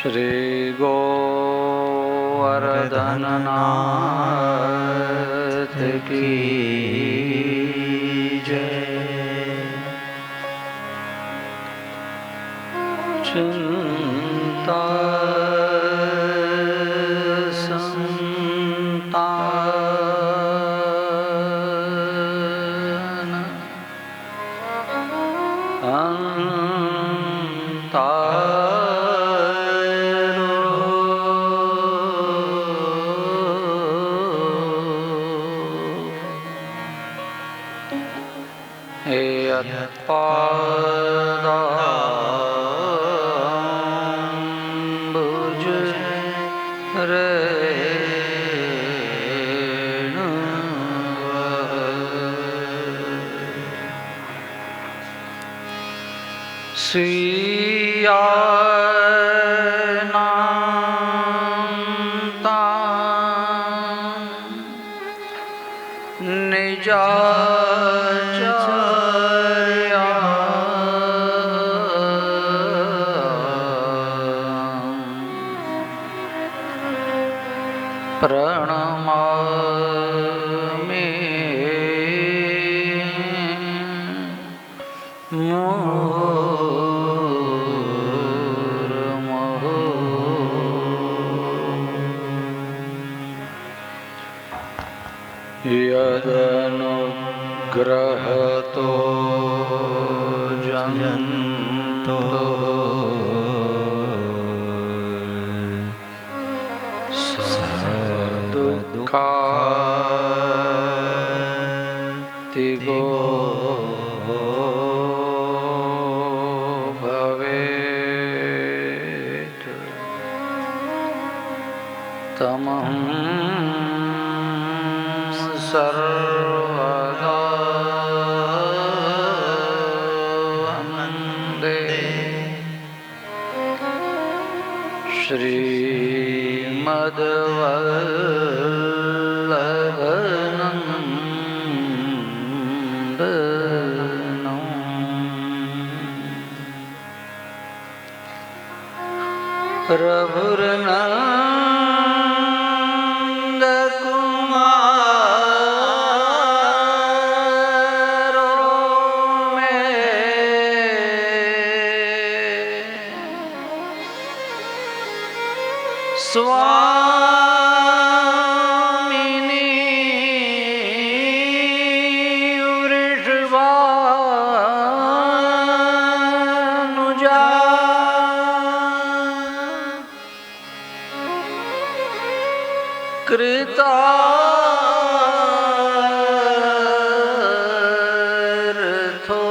श्री गोवर्धननाथ की जय। चिंता संतान पादाम्बुज रेणु स्वीयानान्ता निजाचार्या प्रणमामि मुहुर्मुहुः। यदनुग्रहतो जन्तो दुःखातिगो भवेत् तमहं सर्वदा वन्दे श्रीमद्वल्लभनन्दनं। प्रभुर्नन्दकुमारो मे स्वामिनी वृषभानुजा कृतार्थो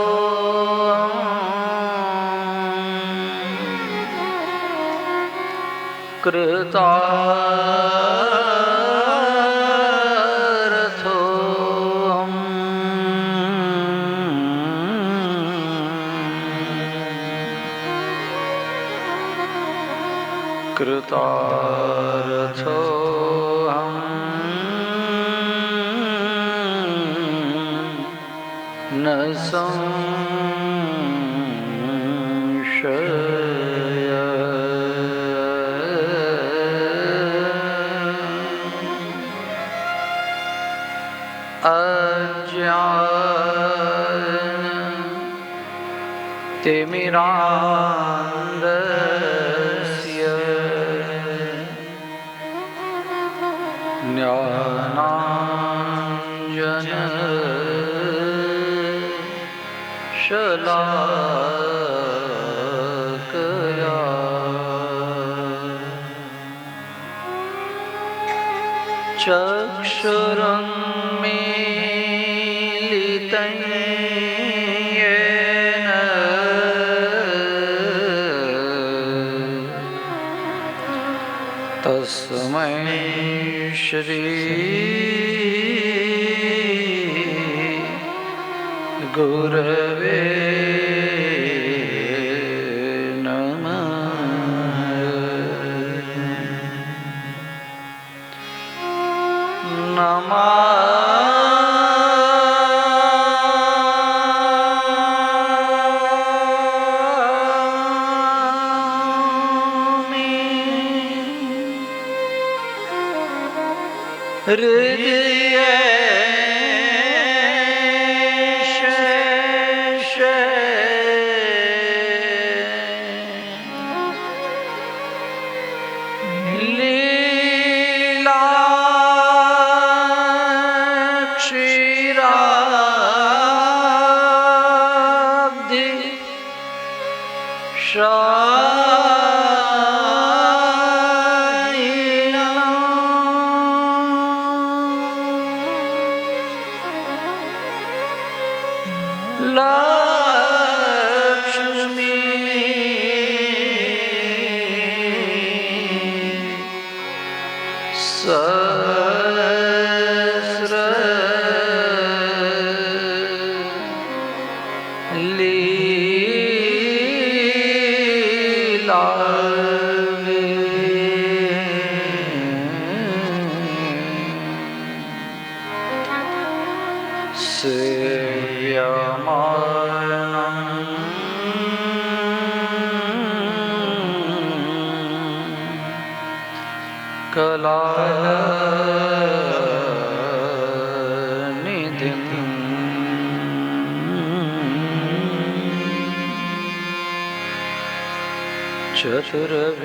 कृतार्थो कृतार्थो न संशय। अज्ञानतिमिरान्धस्य ज्ञानाञ्जनशलाकया चक्षुरुन्मीलितं येन तस्मै श्री गुरवे नमामि। હૃદય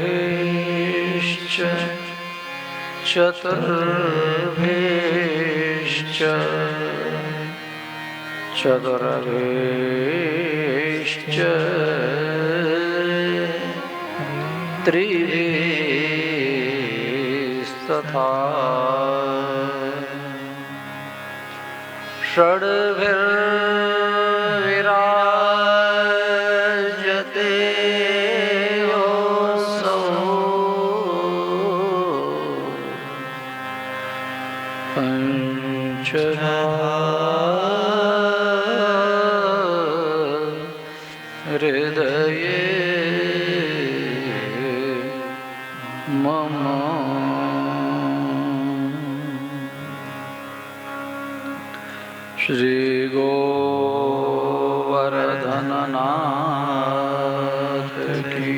चतुर्भीश्च चतुर्भीश्च चतुर्भीश्च त्रिभिस्तथा षड्भिर्विराजते हृदये मम श्री गोवर्धननाथ की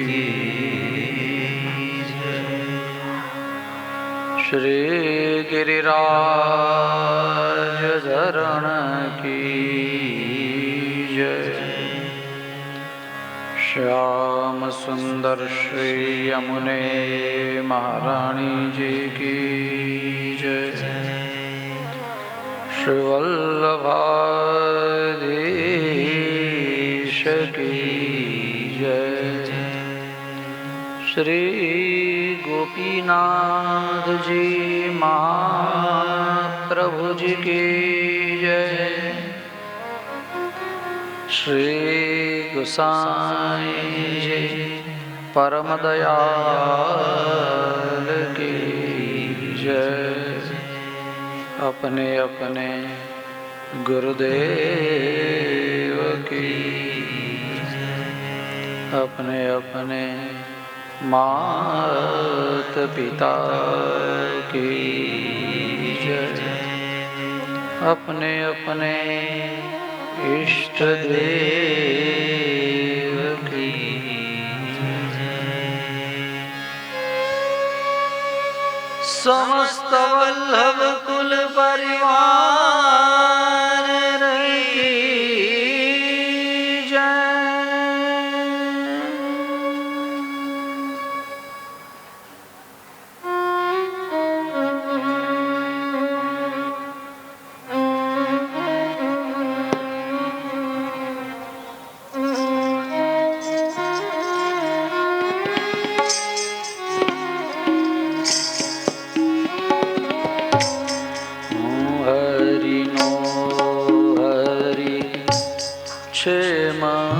श्री गिरिराज धरण की जय। श्याम सुंदर श्री यमुने महारानी जी की जय। श्री वल्लभाधीश की जय। श्री गोपीनाथ जी महाप्रभु जी की जय। श्री गोसाई जी परम दयाल की जय। अपने अपने गुरुदेव की, अपने अपने मात पिता की जय। अपने अपने इष्ट देव की समस्त वल्लभ कुल परिवार की जय। क्षेमं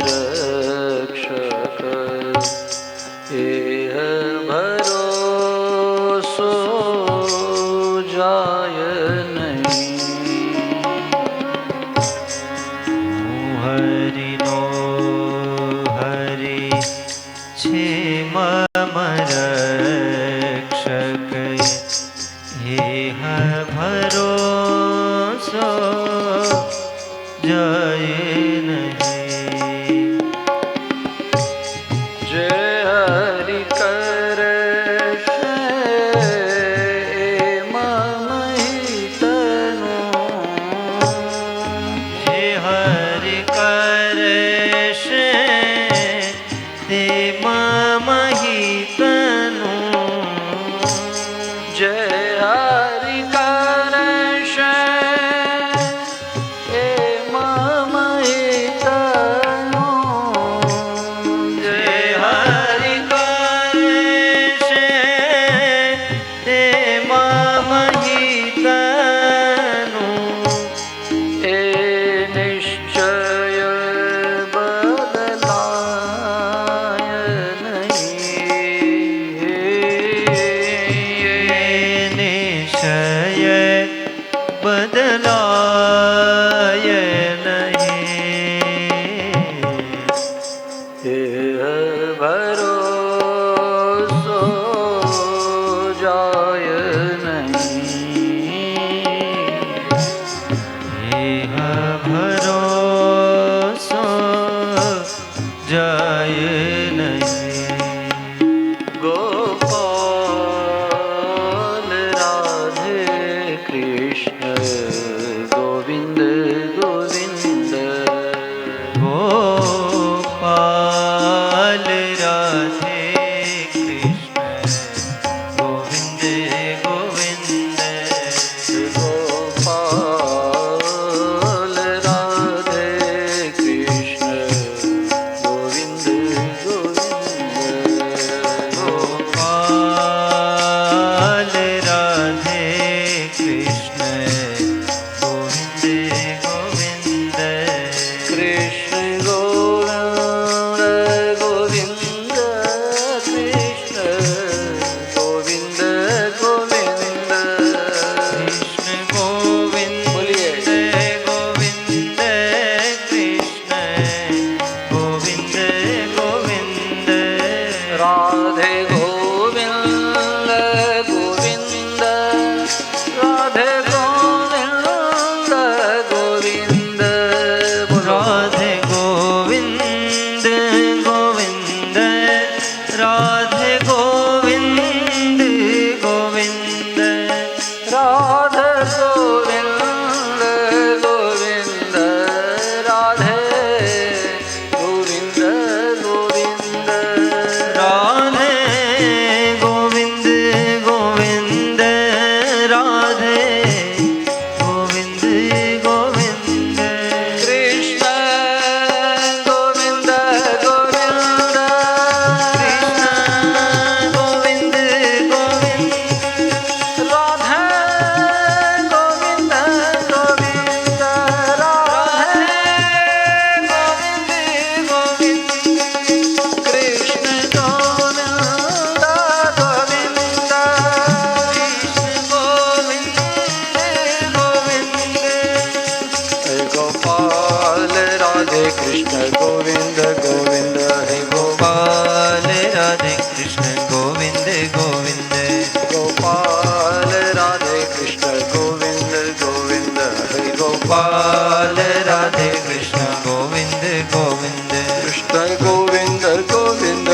रक्षक एह भरोसो जाय नहीं। हरि नो हरि क्षेमं रक्षक एह भरोसो जाय ममहितनु जय हरि करश हे ममहितनु जय हरि करश हे ममहितनु ए निश्चय बदलाय नहीं निश्चय बदलाय नहीं एह भरोसो जाय नहीं यह भरोसा जाय नहीं गोपाल राधे कृष्ण गोविंद गोविंद गोपाल राधे कृष्ण गोविंद गोविंद गोपाल राधे कृष्ण गोविंद गोविंद गोपाल राधे कृष्ण गोविंद गोविंद कृष्ण गोविंद गोविंद कृष्ण गोविंद गोविंद कृष्ण गोविंद बोलिए। गोविंद कृष्ण गोविंद गोविंद राधे गोविंद गोविंद राधे गोविंद गोविंद बोलो। राधे गोविंद गोविंद राधे गोविंद गोविंद राधे गोविंद गोविंद राधे गोविंद गोविंद राधे गोविंद गोविंद राधे गोविंद गोविंद कृष्ण गोविंद गोविंद कृष्ण गोविंद गोविंद राधे गोविंद गोविंद राधे गोविंद गोविंद कृष्ण गोविंद गोविंद कृष्ण गोविंद गोविंद हे गोपाल राधे कृष्ण गोविंद गोविंद गोपाल राधे कृष्ण गोविंद गोविंद हे गोपाल राधे कृष्ण गोविंद गोविंद कृष्ण गोविंद गोविंद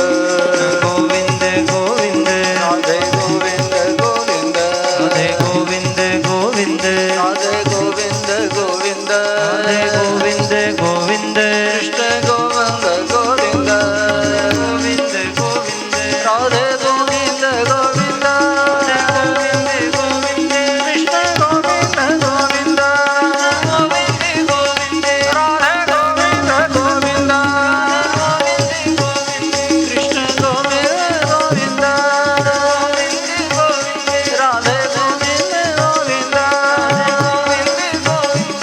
गोविंद गोविंद राधे गोविंद गोविंद राधे गोविंद गोविंद राधे गोविंद गोविंद राधे गोविंद गोविंद कृष्ण गोविंद गोविंद गोविंद गोविंद राधे गोविंद गोविंद गोविंद कृष्ण गोविंद गोविंद गोविंद गोविंद राधे गोविंद गोविंद कृष्ण गोविंद गोविंद राधे गोविंद गोविंद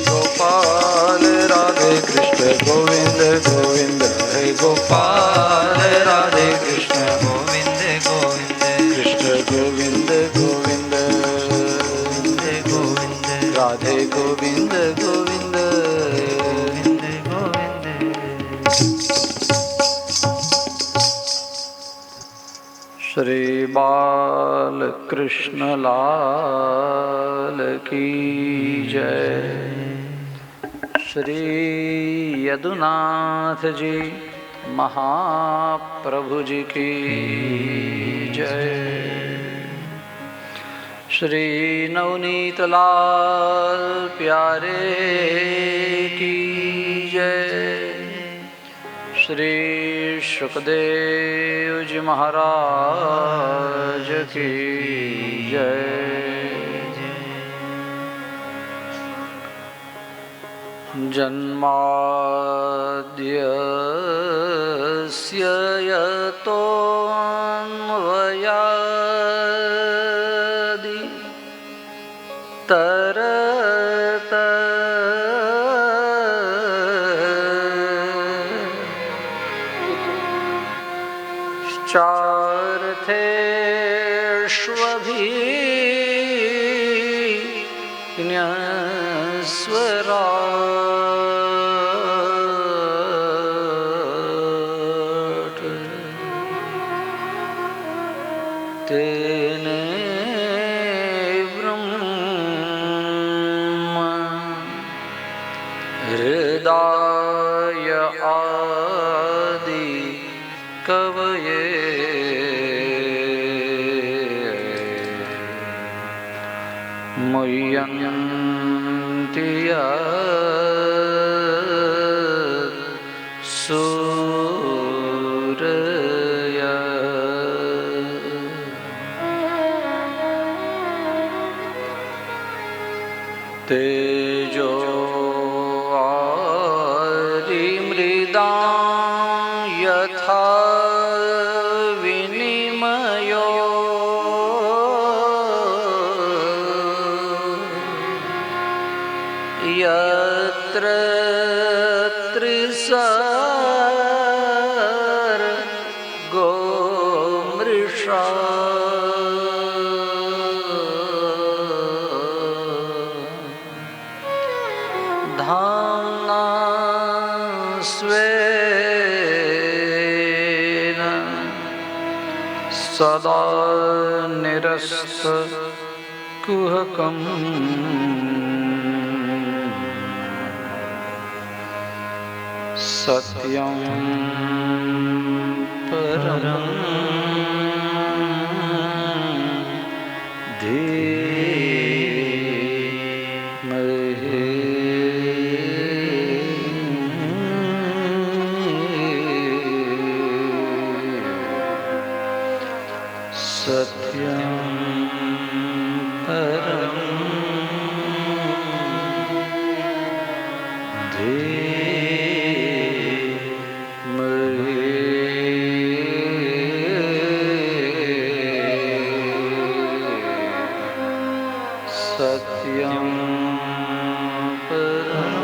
गोपाल राधे कृष्ण गोविंद गोविंद हे गोपाल राधे कृष्ण गोविंद गोविंद कृष्ण गोविंद गोविंद गोविंद राधे गोविंद गोविंद गोविंद श्री बाल कृष्ण लाल की जय। श्री यदुनाथ जी महाप्रभु जी की जय। श्री नवनीत लाल प्यारे की जय। श्री शुकदेव जी महाराज की जय। जन्माद्यस्य यतोऽन्वयादि चार्थेष्वभिज्ञस्वराट् तेने ब्रह्म हृदय आदि कवये मुह्यन्ति सूरया। तेजो वारिमृदां यथा विनिमयो यत्र त्रिसर्गो मृषा धाम्ना स्वेन सदा निरस्तकुहकम् सत्यं परं धीमहि। सत्यं परं सत्यं परं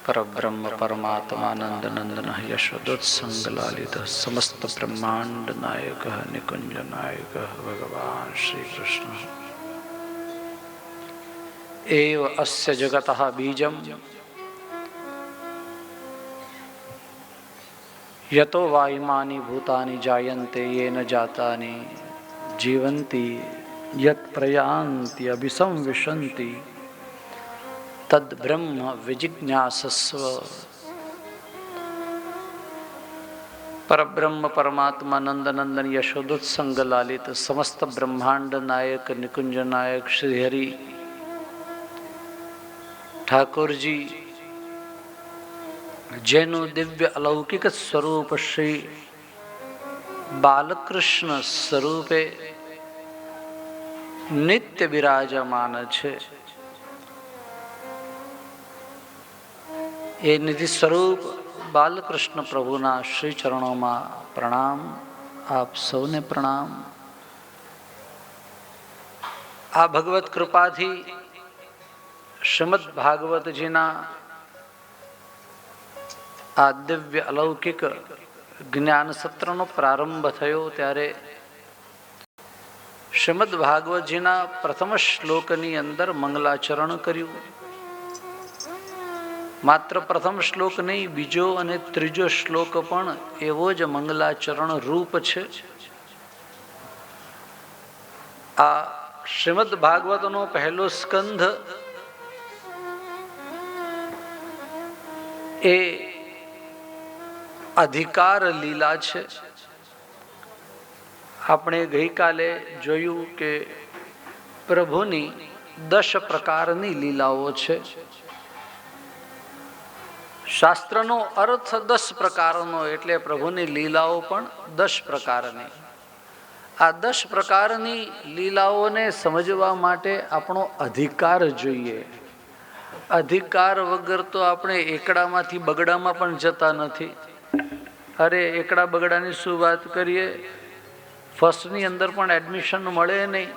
परब्रह्म परमात्मानंद नंदन यशोदोत्संगलालित समस्त ब्रह्मांड नायक निकुंज नायक भगवान श्री कृष्ण एव अस्य जगतः बीजं यतो वा इमानि भूतानि जायन्ते येन जातानि जीवन्ति यत् प्रयान्ति अभिसंविशन्ति तद ब्रह्म विजिज्ञासस्व। परब्रह्म परमात्मा नंद नंदन यशोदोत्संग लालित समस्त ब्रह्मांड नायक निकुंज नायक श्री हरि ठाकुर जी जैनो दिव्य अलौकिक स्वरूप श्री बालकृष्ण स्वरूपे नित्य विराजमान छे। એ નિધિ સ્વરૂપ બાલકૃષ્ણ પ્રભુના શ્રી ચરણોમાં પ્રણામ, આપ સૌને પ્રણામ। આ ભગવત કૃપાથી શ્રીમદ ભાગવતજીના આ દિવ્ય અલૌકિક જ્ઞાન સત્રનો પ્રારંભ થયો ત્યારે શ્રીમદ ભાગવતજીના પ્રથમ શ્લોકની અંદર મંગલાચરણ કર્યું। માત્ર પ્રથમ શ્લોક નહીં, બીજો અને ત્રીજો શ્લોક પણ એવો જ મંગલાચરણ રૂપ છે। આ શ્રીમદ ભાગવતનો પહેલો સ્કંધ એ અધિકાર લીલા છે. આપણે ગઈકાલે જોયું કે પ્રભુની 10 પ્રકારની લીલાઓ છે. શાસ્ત્રનો અર્થ 10 પ્રકારનો, એટલે પ્રભુની લીલાઓ પણ 10 પ્રકારની. આ 10 પ્રકારની લીલાઓને સમજવા માટે આપણો અધિકાર જોઈએ. અધિકાર વગર તો આપણે એકડામાંથી બગડામાં પણ જતા નથી. અરે એકડા બગડાની શું વાત કરીએ, ફર્સ્ટની અંદર પણ એડમિશન મળે નહીં.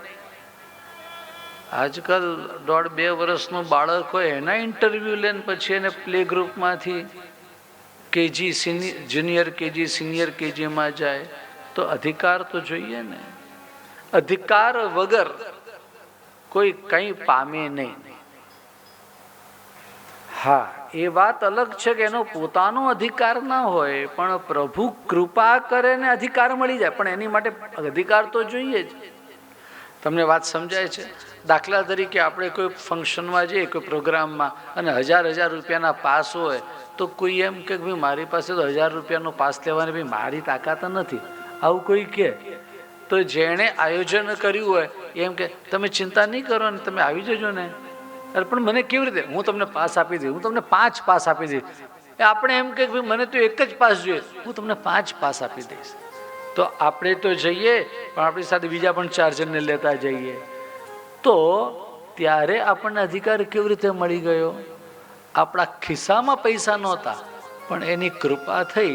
આજકાલ 1.5-2 વર્ષનું બાળક હોય, એના ઇન્ટરવ્યૂ લઈને પછી એને પ્લે ગ્રુપમાંથી કેજી જુનિયર કેજી સિનિયર કેજીમાં જાય, તો અધિકાર તો જોઈએ ને. અધિકાર વગર કોઈ કંઈ પામે નહીં. હા, એ વાત અલગ છે કે એનો પોતાનો અધિકાર ના હોય, પણ પ્રભુ કૃપા કરે ને અધિકાર મળી જાય, પણ એની માટે અધિકાર તો જોઈએ જ. તમને વાત સમજાય છે? દાખલા તરીકે આપણે કોઈ ફંક્શનમાં જઈએ, કોઈ પ્રોગ્રામમાં, અને 1000 રૂપિયાના પાસ હોય, તો કોઈ એમ કે ભાઈ મારી પાસે તો 1000 રૂપિયાનો પાસ લેવાની ભાઈ મારી તાકાત નથી, આવું કોઈ કહે તો જેણે આયોજન કર્યું હોય એમ કે તમે ચિંતા નહીં કરો ને તમે આવી જજો ને. અરે પણ મને કેવી રીતે, હું તમને પાસ આપી દઈશ, હું તમને 5 પાસ આપી દઈશ. આપણે એમ કે ભાઈ મને તો 1 જ પાસ જોઈએ, હું તમને 5 પાસ આપી દઈશ. તો આપણે તો જઈએ, પણ આપણી સાથે બીજા પણ 4 જણને લેતા જઈએ. તો ત્યારે આપણને અધિકાર કેવી રીતે મળી ગયો? આપણા ખિસ્સામાં પૈસા નહોતા, પણ એની કૃપા થઈ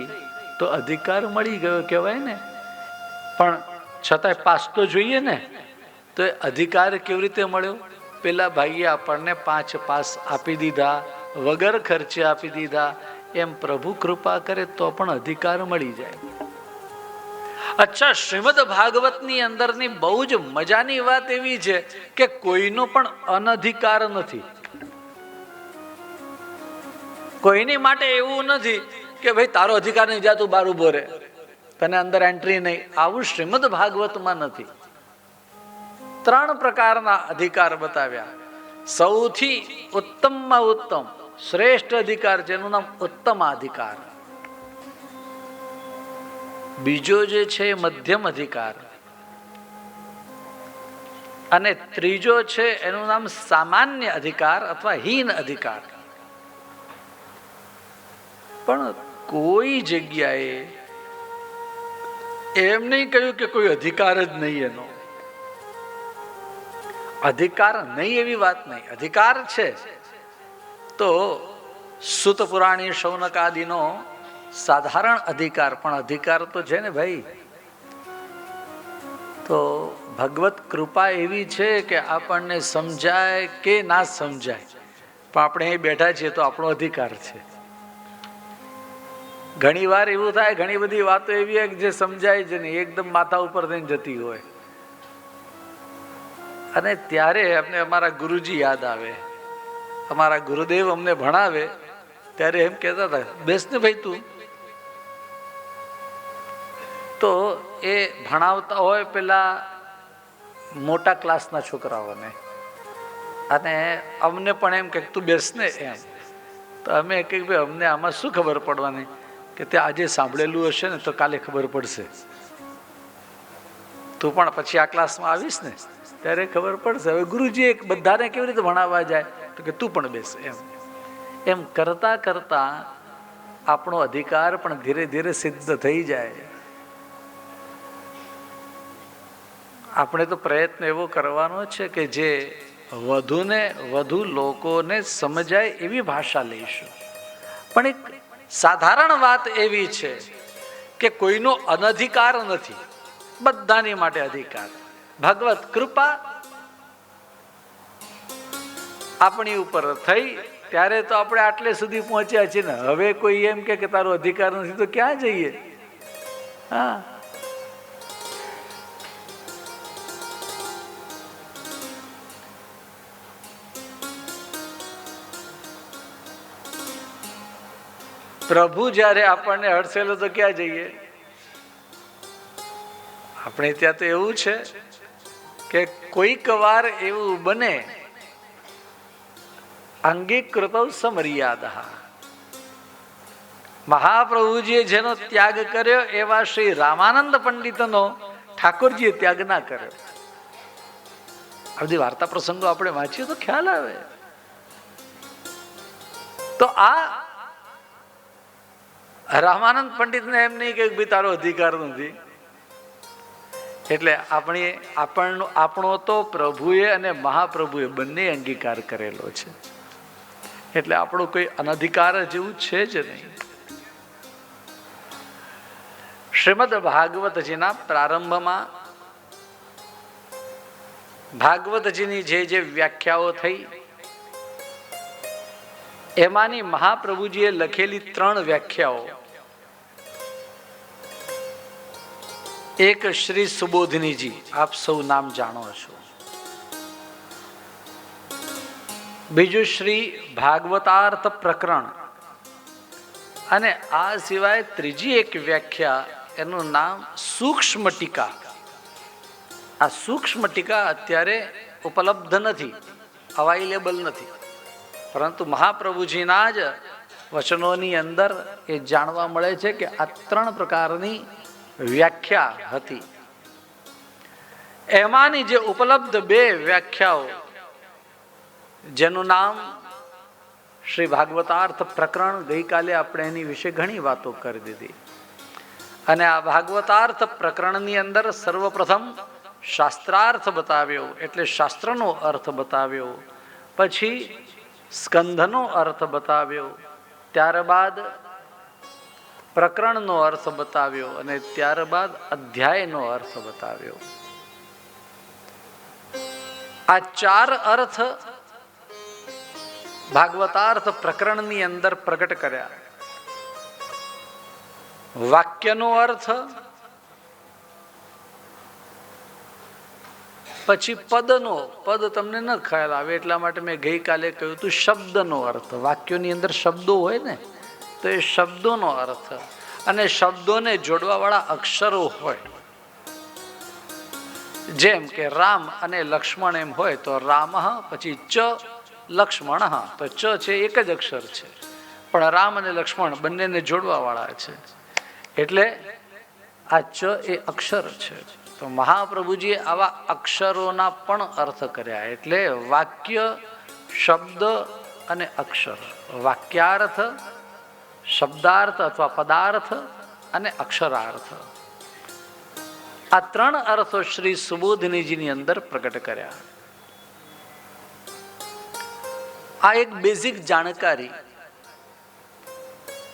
તો અધિકાર મળી ગયો કહેવાય ને. પણ છતાંય પાસ તો જોઈએ ને. તો એ અધિકાર કેવી રીતે મળ્યો? પેલા ભાઈએ આપણને 5 પાસ આપી દીધા, વગર ખર્ચે આપી દીધા. એમ પ્રભુ કૃપા કરે તો પણ અધિકાર મળી જાય. અચ્છા, શ્રીમદ ભાગવતની અંદરની બહુ જ મજાની વાત એવી છે કે કોઈનો પણ અનધિકાર નથી. કોઈની માટે એવું નથી કે ભાઈ તારો અધિકાર નહીં, જા તું બહાર ઉભો રહે, તને અંદર એન્ટ્રી નહીં. આવું શ્રીમદ ભાગવતમાં નથી. 3 પ્રકારના અધિકાર બતાવ્યા. સૌથી ઉત્તમમાં ઉત્તમ શ્રેષ્ઠ અધિકાર છે, એનું નામ ઉત્તમ અધિકાર. બીજો જે છે એ મધ્યમ અધિકાર, અને ત્રીજો છે એનું નામ સામાન્ય અધિકાર અથવા હીન અધિકાર. પણ કોઈ જગ્યાએ એમ નહીં કહ્યું કે કોઈ અધિકાર જ નહીં. એનો અધિકાર નહીં એવી વાત નહીં, અધિકાર છે. તો સુત પુરાણી શૌનક આદિનો સાધારણ અધિકાર, પણ અધિકાર તો છે ને ભાઈ. તો ભગવત કૃપા એવી છે કે આપણને સમજાય કે ના સમજાય, પણ આપણે અહીં બેઠા છીએ તો આપણો અધિકાર છે. ઘણી વાર એવું થાય, ઘણી બધી વાતો એવી જે સમજાય જ નહીં, એકદમ માથા ઉપર થઈને જતી હોય, અને ત્યારે અમને અમારા ગુરુજી યાદ આવે. અમારા ગુરુદેવ અમને ભણાવે ત્યારે એમ કહેતા હતા, બેસ ને ભાઈ તું. તો એ ભણાવતા હોય પેલા મોટા ક્લાસના છોકરાઓને, અને અમને પણ એમ કે તું બેસ ને એમ. તો અમે કે ભાઈ અમને આમાં શું ખબર પડવાની, કે તે આજે સાંભળેલું હશે ને તો કાલે ખબર પડશે. તું પણ પછી આ ક્લાસમાં આવીશ ને ત્યારે ખબર પડશે. હવે ગુરુજી બધાને કેવી રીતે ભણાવવા જાય, તો કે તું પણ બેસ એમ. એમ કરતા કરતા આપણો અધિકાર પણ ધીરે ધીરે સિદ્ધ થઈ જાય. આપણે તો પ્રયત્ન એવો કરવાનો છે કે જે વધુને વધુ લોકોને સમજાય એવી ભાષા લઈશું. પણ એક સાધારણ વાત એવી છે કે કોઈનો અનધિકાર નથી, બધાની માટે અધિકાર. ભગવત કૃપા આપણી ઉપર થઈ ત્યારે તો આપણે આટલે સુધી પહોંચ્યા છીએ ને. હવે કોઈ એમ કે તારો અધિકાર નથી તો ક્યાં જઈએ? હા, પ્રભુ જ્યારે આપણને હડસેલો તો ક્યાં જઈએ? આપણે ત્યાં તો એવું છે કે કોઈક વાર એવું બને, અંગીકૃત સમર્યાદા, મહાપ્રભુજીએ જેનો ત્યાગ કર્યો એવા શ્રી રામાનંદ પંડિતનો ઠાકોરજીએ ત્યાગ ના કર્યો. આ બધી વાર્તા પ્રસંગો આપણે વાંચીએ તો ખ્યાલ આવે. તો આ રામાનંદ પંડિતને એમ નહીં કે ભાઈ તારો અધિકાર નથી. એટલે આપણો તો પ્રભુએ અને મહાપ્રભુએ બંને અંગીકાર કરેલો છે. એટલે આપણું કોઈ અનધિકાર જેવું છે જ નહીં. શ્રીમદ ભાગવતજીના પ્રારંભમાં ભાગવતજીની જે વ્યાખ્યાઓ થઈ એમાંની મહાપ્રભુજીએ લખેલી 3 વ્યાખ્યાઓ. એક શ્રી સુબોધિનીજી, આપ સૌ નામ જાણો છો. બીજું શ્રી ભાગવતાર્થ પ્રકરણ. અને આ સિવાય ત્રીજી એક વ્યાખ્યા, એનું નામ સૂક્ષ્મ ટીકા. આ સૂક્ષ્મ ટીકા અત્યારે ઉપલબ્ધ નથી, અવાઇલેબલ નથી, પરંતુ મહાપ્રભુજીના જ વચનોની અંદર એ જાણવા મળે છે કે આ 3 પ્રકારની વ્યાખ્યા હતી. એમાંની જે ઉપલબ્ધ 2 વ્યાખ્યાઓ, જેનું નામ શ્રી ભાગવતાર્થ પ્રકરણ, ગઈકાલે આપણે એની વિશે ઘણી વાતો કરી દીધી. અને આ ભાગવતાર્થ પ્રકરણની અંદર સર્વપ્રથમ શાસ્ત્રાર્થ બતાવ્યો, એટલે શાસ્ત્રનો અર્થ બતાવ્યો. પછી સ્કંધનો અર્થ બતાવ્યો, ત્યારબાદ પ્રકરણનો અર્થ બતાવ્યો, અને ત્યારબાદ અધ્યાયનો અર્થ બતાવ્યો. આ 4 અર્થ ભાગવતાર્થ પ્રકરણની અંદર પ્રગટ કર્યા. વાક્યનો અર્થ, પછી પદ તમને ન ખ્યાલ આવે એટલા માટે મેં ગઈકાલે કહ્યું હતું શબ્દનો અર્થ. વાક્યોની અંદર શબ્દો હોય ને, તો એ શબ્દોનો અર્થ, અને શબ્દોને જોડવા વાળા અક્ષરો હોય. જેમ કે રામ અને લક્ષ્મણ એમ હોય તો રામ, પછી ચ લક્ષ્મણ, તો ચ છે એક જ અક્ષર છે, પણ રામ અને લક્ષ્મણ બંનેને જોડવા વાળા છે, એટલે આ ચ એ અક્ષર છે. તો મહાપ્રભુજીએ આવા અક્ષરોના પણ અર્થ કર્યા. એટલે વાક્ય, શબ્દ અને અક્ષર. વાક્યાર્થ, શબ્દાર્થ અથવા પદાર્થ અને અક્ષરાર્થ. આ 3 અર્થો શ્રી સુબોધિનીજીની અંદર પ્રગટ કર્યા. આ એક બેઝિક જાણકારી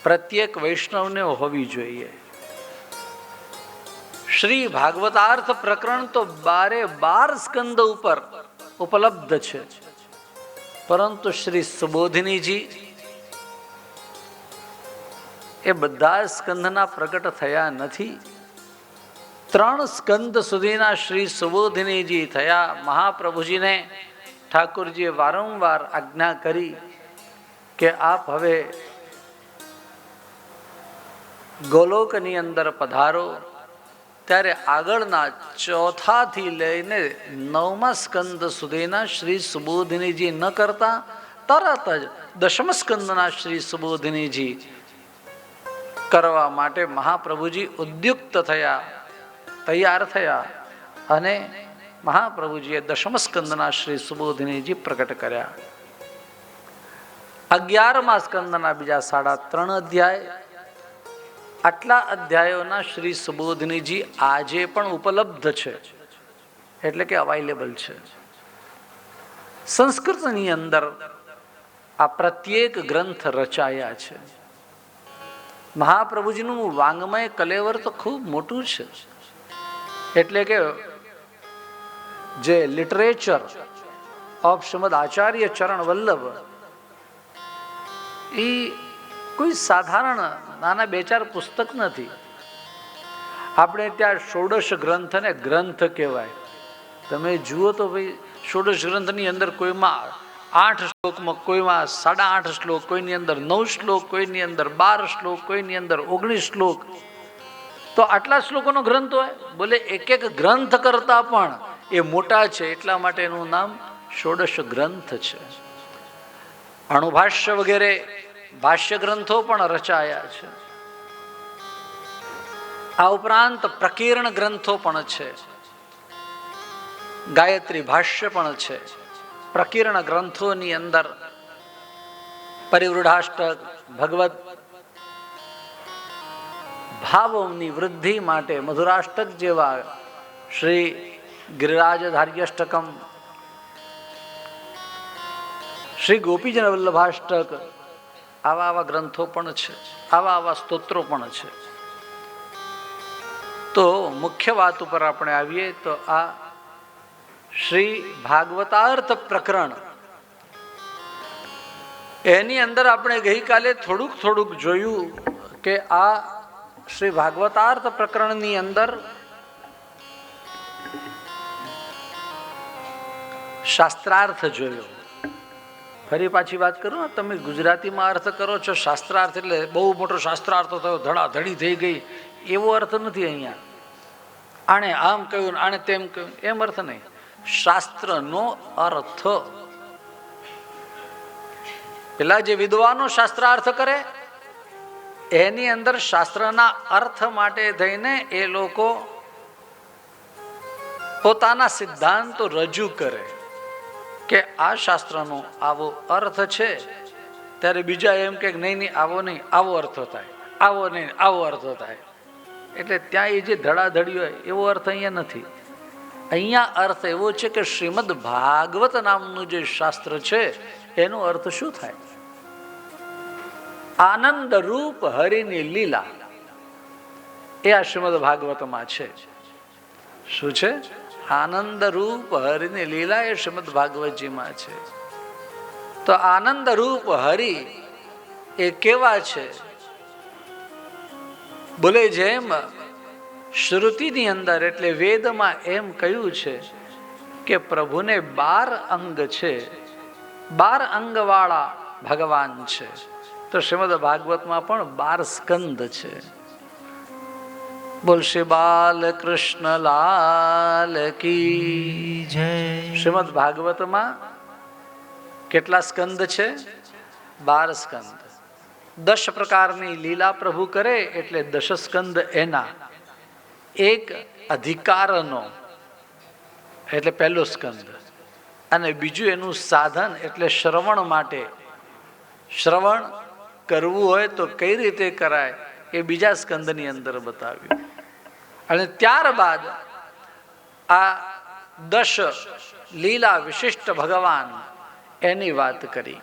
પ્રત્યેક વૈષ્ણવને હોવી જોઈએ. શ્રી ભાગવતાર્થ પ્રકરણ તો 12 સ્કંદ ઉપર ઉપલબ્ધ છે, પરંતુ શ્રી સુબોધિનીજી એ બધા સ્કંદના પ્રગટ થયા નથી. 3 સ્કંદ સુધીના શ્રી સુબોધિનીજી થયા. મહાપ્રભુજીને ઠાકોરજીએ વારંવાર આજ્ઞા કરી કે આપ હવે ગોલોકની અંદર પધારો. ત્યારે આગળના 4થા થી લઈને 9મા સ્કંદ સુધીના શ્રી સુબોધિનીજી ન કરતા તરત જ 10મ સ્કંદના શ્રી સુબોધિનીજી કરવા માટે મહાપ્રભુજી ઉદ્યુક્ત થયા, તૈયાર થયા, અને મહાપ્રભુજીએ 10મ સ્કંદના શ્રી સુબોધિનીજી પ્રગટ કર્યા. 11મા સ્કંદના બીજા 3.5 અધ્યાય. આટલા અધ્યાયોના શ્રી સુબોધિનીજી આજે પણ ઉપલબ્ધ છે, એટલે કે અવાઇલેબલ છે. સંસ્કૃતની અંદર આ પ્રત્યેક ગ્રંથ રચાયા છે. મહાપ્રભુજીનું વાંગમય કલેવર તો ખૂબ મોટું છે. એટલે કે જે લિટરેચર ઓફ શ્રીમદ આચાર્ય ચરણ વલ્લભ, એ કોઈ સાધારણ નાના 2-4 પુસ્તક નથી. આપણે ત્યાં ષોડશ ગ્રંથને ગ્રંથ કહેવાય. તમે જુઓ તો ભાઈ ષોડશ ગ્રંથની અંદર કોઈમાં 8 શ્લોકમાં, કોઈમાં 8.5 શ્લોક, કોઈની અંદર 9 શ્લોક, કોઈની અંદર 12 શ્લોક, કોઈની અંદર 19 શ્લોક. તો આટલા શ્લોકોનો ગ્રંથ હોય? બોલે એક ગ્રંથ કરતા પણ એ મોટા છે, એટલા માટે એનું નામ ષોડશ ગ્રંથ છે. અણુભાષ્ય વગેરે ભાષ્ય ગ્રંથો પણ રચાયા છે. આ ઉપરાંત પ્રકીર્ણ ગ્રંથો પણ છે, ગાયત્રી ભાષ્ય પણ છે. પ્રકીર્ણ ગ્રંથોની અંદર પરિવૃઢાષ્ટક, ભગવત ભાવોની વૃદ્ધિ માટે મધુરાષ્ટક જેવા, શ્રી ગિરિરાજધાર્યષ્ટકમ, શ્રી ગોપીજન વલ્લભાષ્ટક, આવા ગ્રંથો પણ છે, આવા સ્તોત્રો પણ છે. તો મુખ્ય વાત ઉપર આપણે આવીએ તો આ શ્રી ભાગવતાર્થ પ્રકરણ, એની અંદર આપણે ગઈકાલે થોડુંક જોયું કે આ શ્રી ભાગવતાર્થ પ્રકરણની અંદર શાસ્ત્રાર્થ જોયો. ફરી પાછી વાત કરું, તમે ગુજરાતીમાં અર્થ કરો છો શાસ્ત્રાર્થ એટલે બહુ મોટો શાસ્ત્રાર્થ થયો, ધડાધડી થઈ ગઈ, એવો અર્થ નથી. અહીંયા આણે આમ કહ્યું, આણે તેમ કહ્યું, એમ અર્થ નહીં. શાસ્ત્રનો અર્થ, પેલા જે વિદ્વાનો શાસ્ત્રાર્થ કરે એની અંદર શાસ્ત્રના અર્થ માટે થઈને એ લોકો પોતાના સિદ્ધાંતો રજૂ કરે કે આ શાસ્ત્રનો આવો અર્થ છે. ત્યારે બીજા એમ કે નહીં, આવો નહીં, આવો અર્થ થાય, આવો નહીં, આવો અર્થ થાય. એટલે ત્યાં એ જે ધડાધડી હોય એવો અર્થ અહીંયા નથી. અહીંયા અર્થ એવો છે કે શ્રીમદ ભાગવત નામનું જે શાસ્ત્ર છે એનો અર્થ શું થાય? આનંદ રૂપ હરિની લીલા, એ આ શ્રીમદ ભાગવતમાં છે. શું છે? આનંદ રૂપ હરિની લીલા, એ શ્રીમદ ભાગવતજીમાં છે. તો આનંદ રૂપ હરિ એ કેવા છે? બોલે જેમ શ્રુતિની અંદર એટલે વેદમાં એમ કહ્યું છે કે પ્રભુને 12 અંગ છે, 12 અંગવાળા ભગવાન છે. તો શ્રીમદ ભાગવતમાં પણ 12 સ્કંદ છે. બોલ શ્રી બાલકૃષ્ણ લાલ કી જય. શ્રીમદ ભાગવતમાં કેટલા સ્કંદ છે? 12 સ્કંદ. 10 પ્રકારની લીલા પ્રભુ કરે એટલે 10 સ્કંદ એના. એક અધિકારનો એટલે પહેલો સ્કંદ, અને બીજું એનું સાધન એટલે શ્રવણ માટે. શ્રવણ કરવું હોય તો કઈ રીતે કરાય એ બીજા સ્કંદની અંદર બતાવ્યું. અને ત્યારબાદ આ 10 લીલા વિશિષ્ટ ભગવાન એની વાત કરી.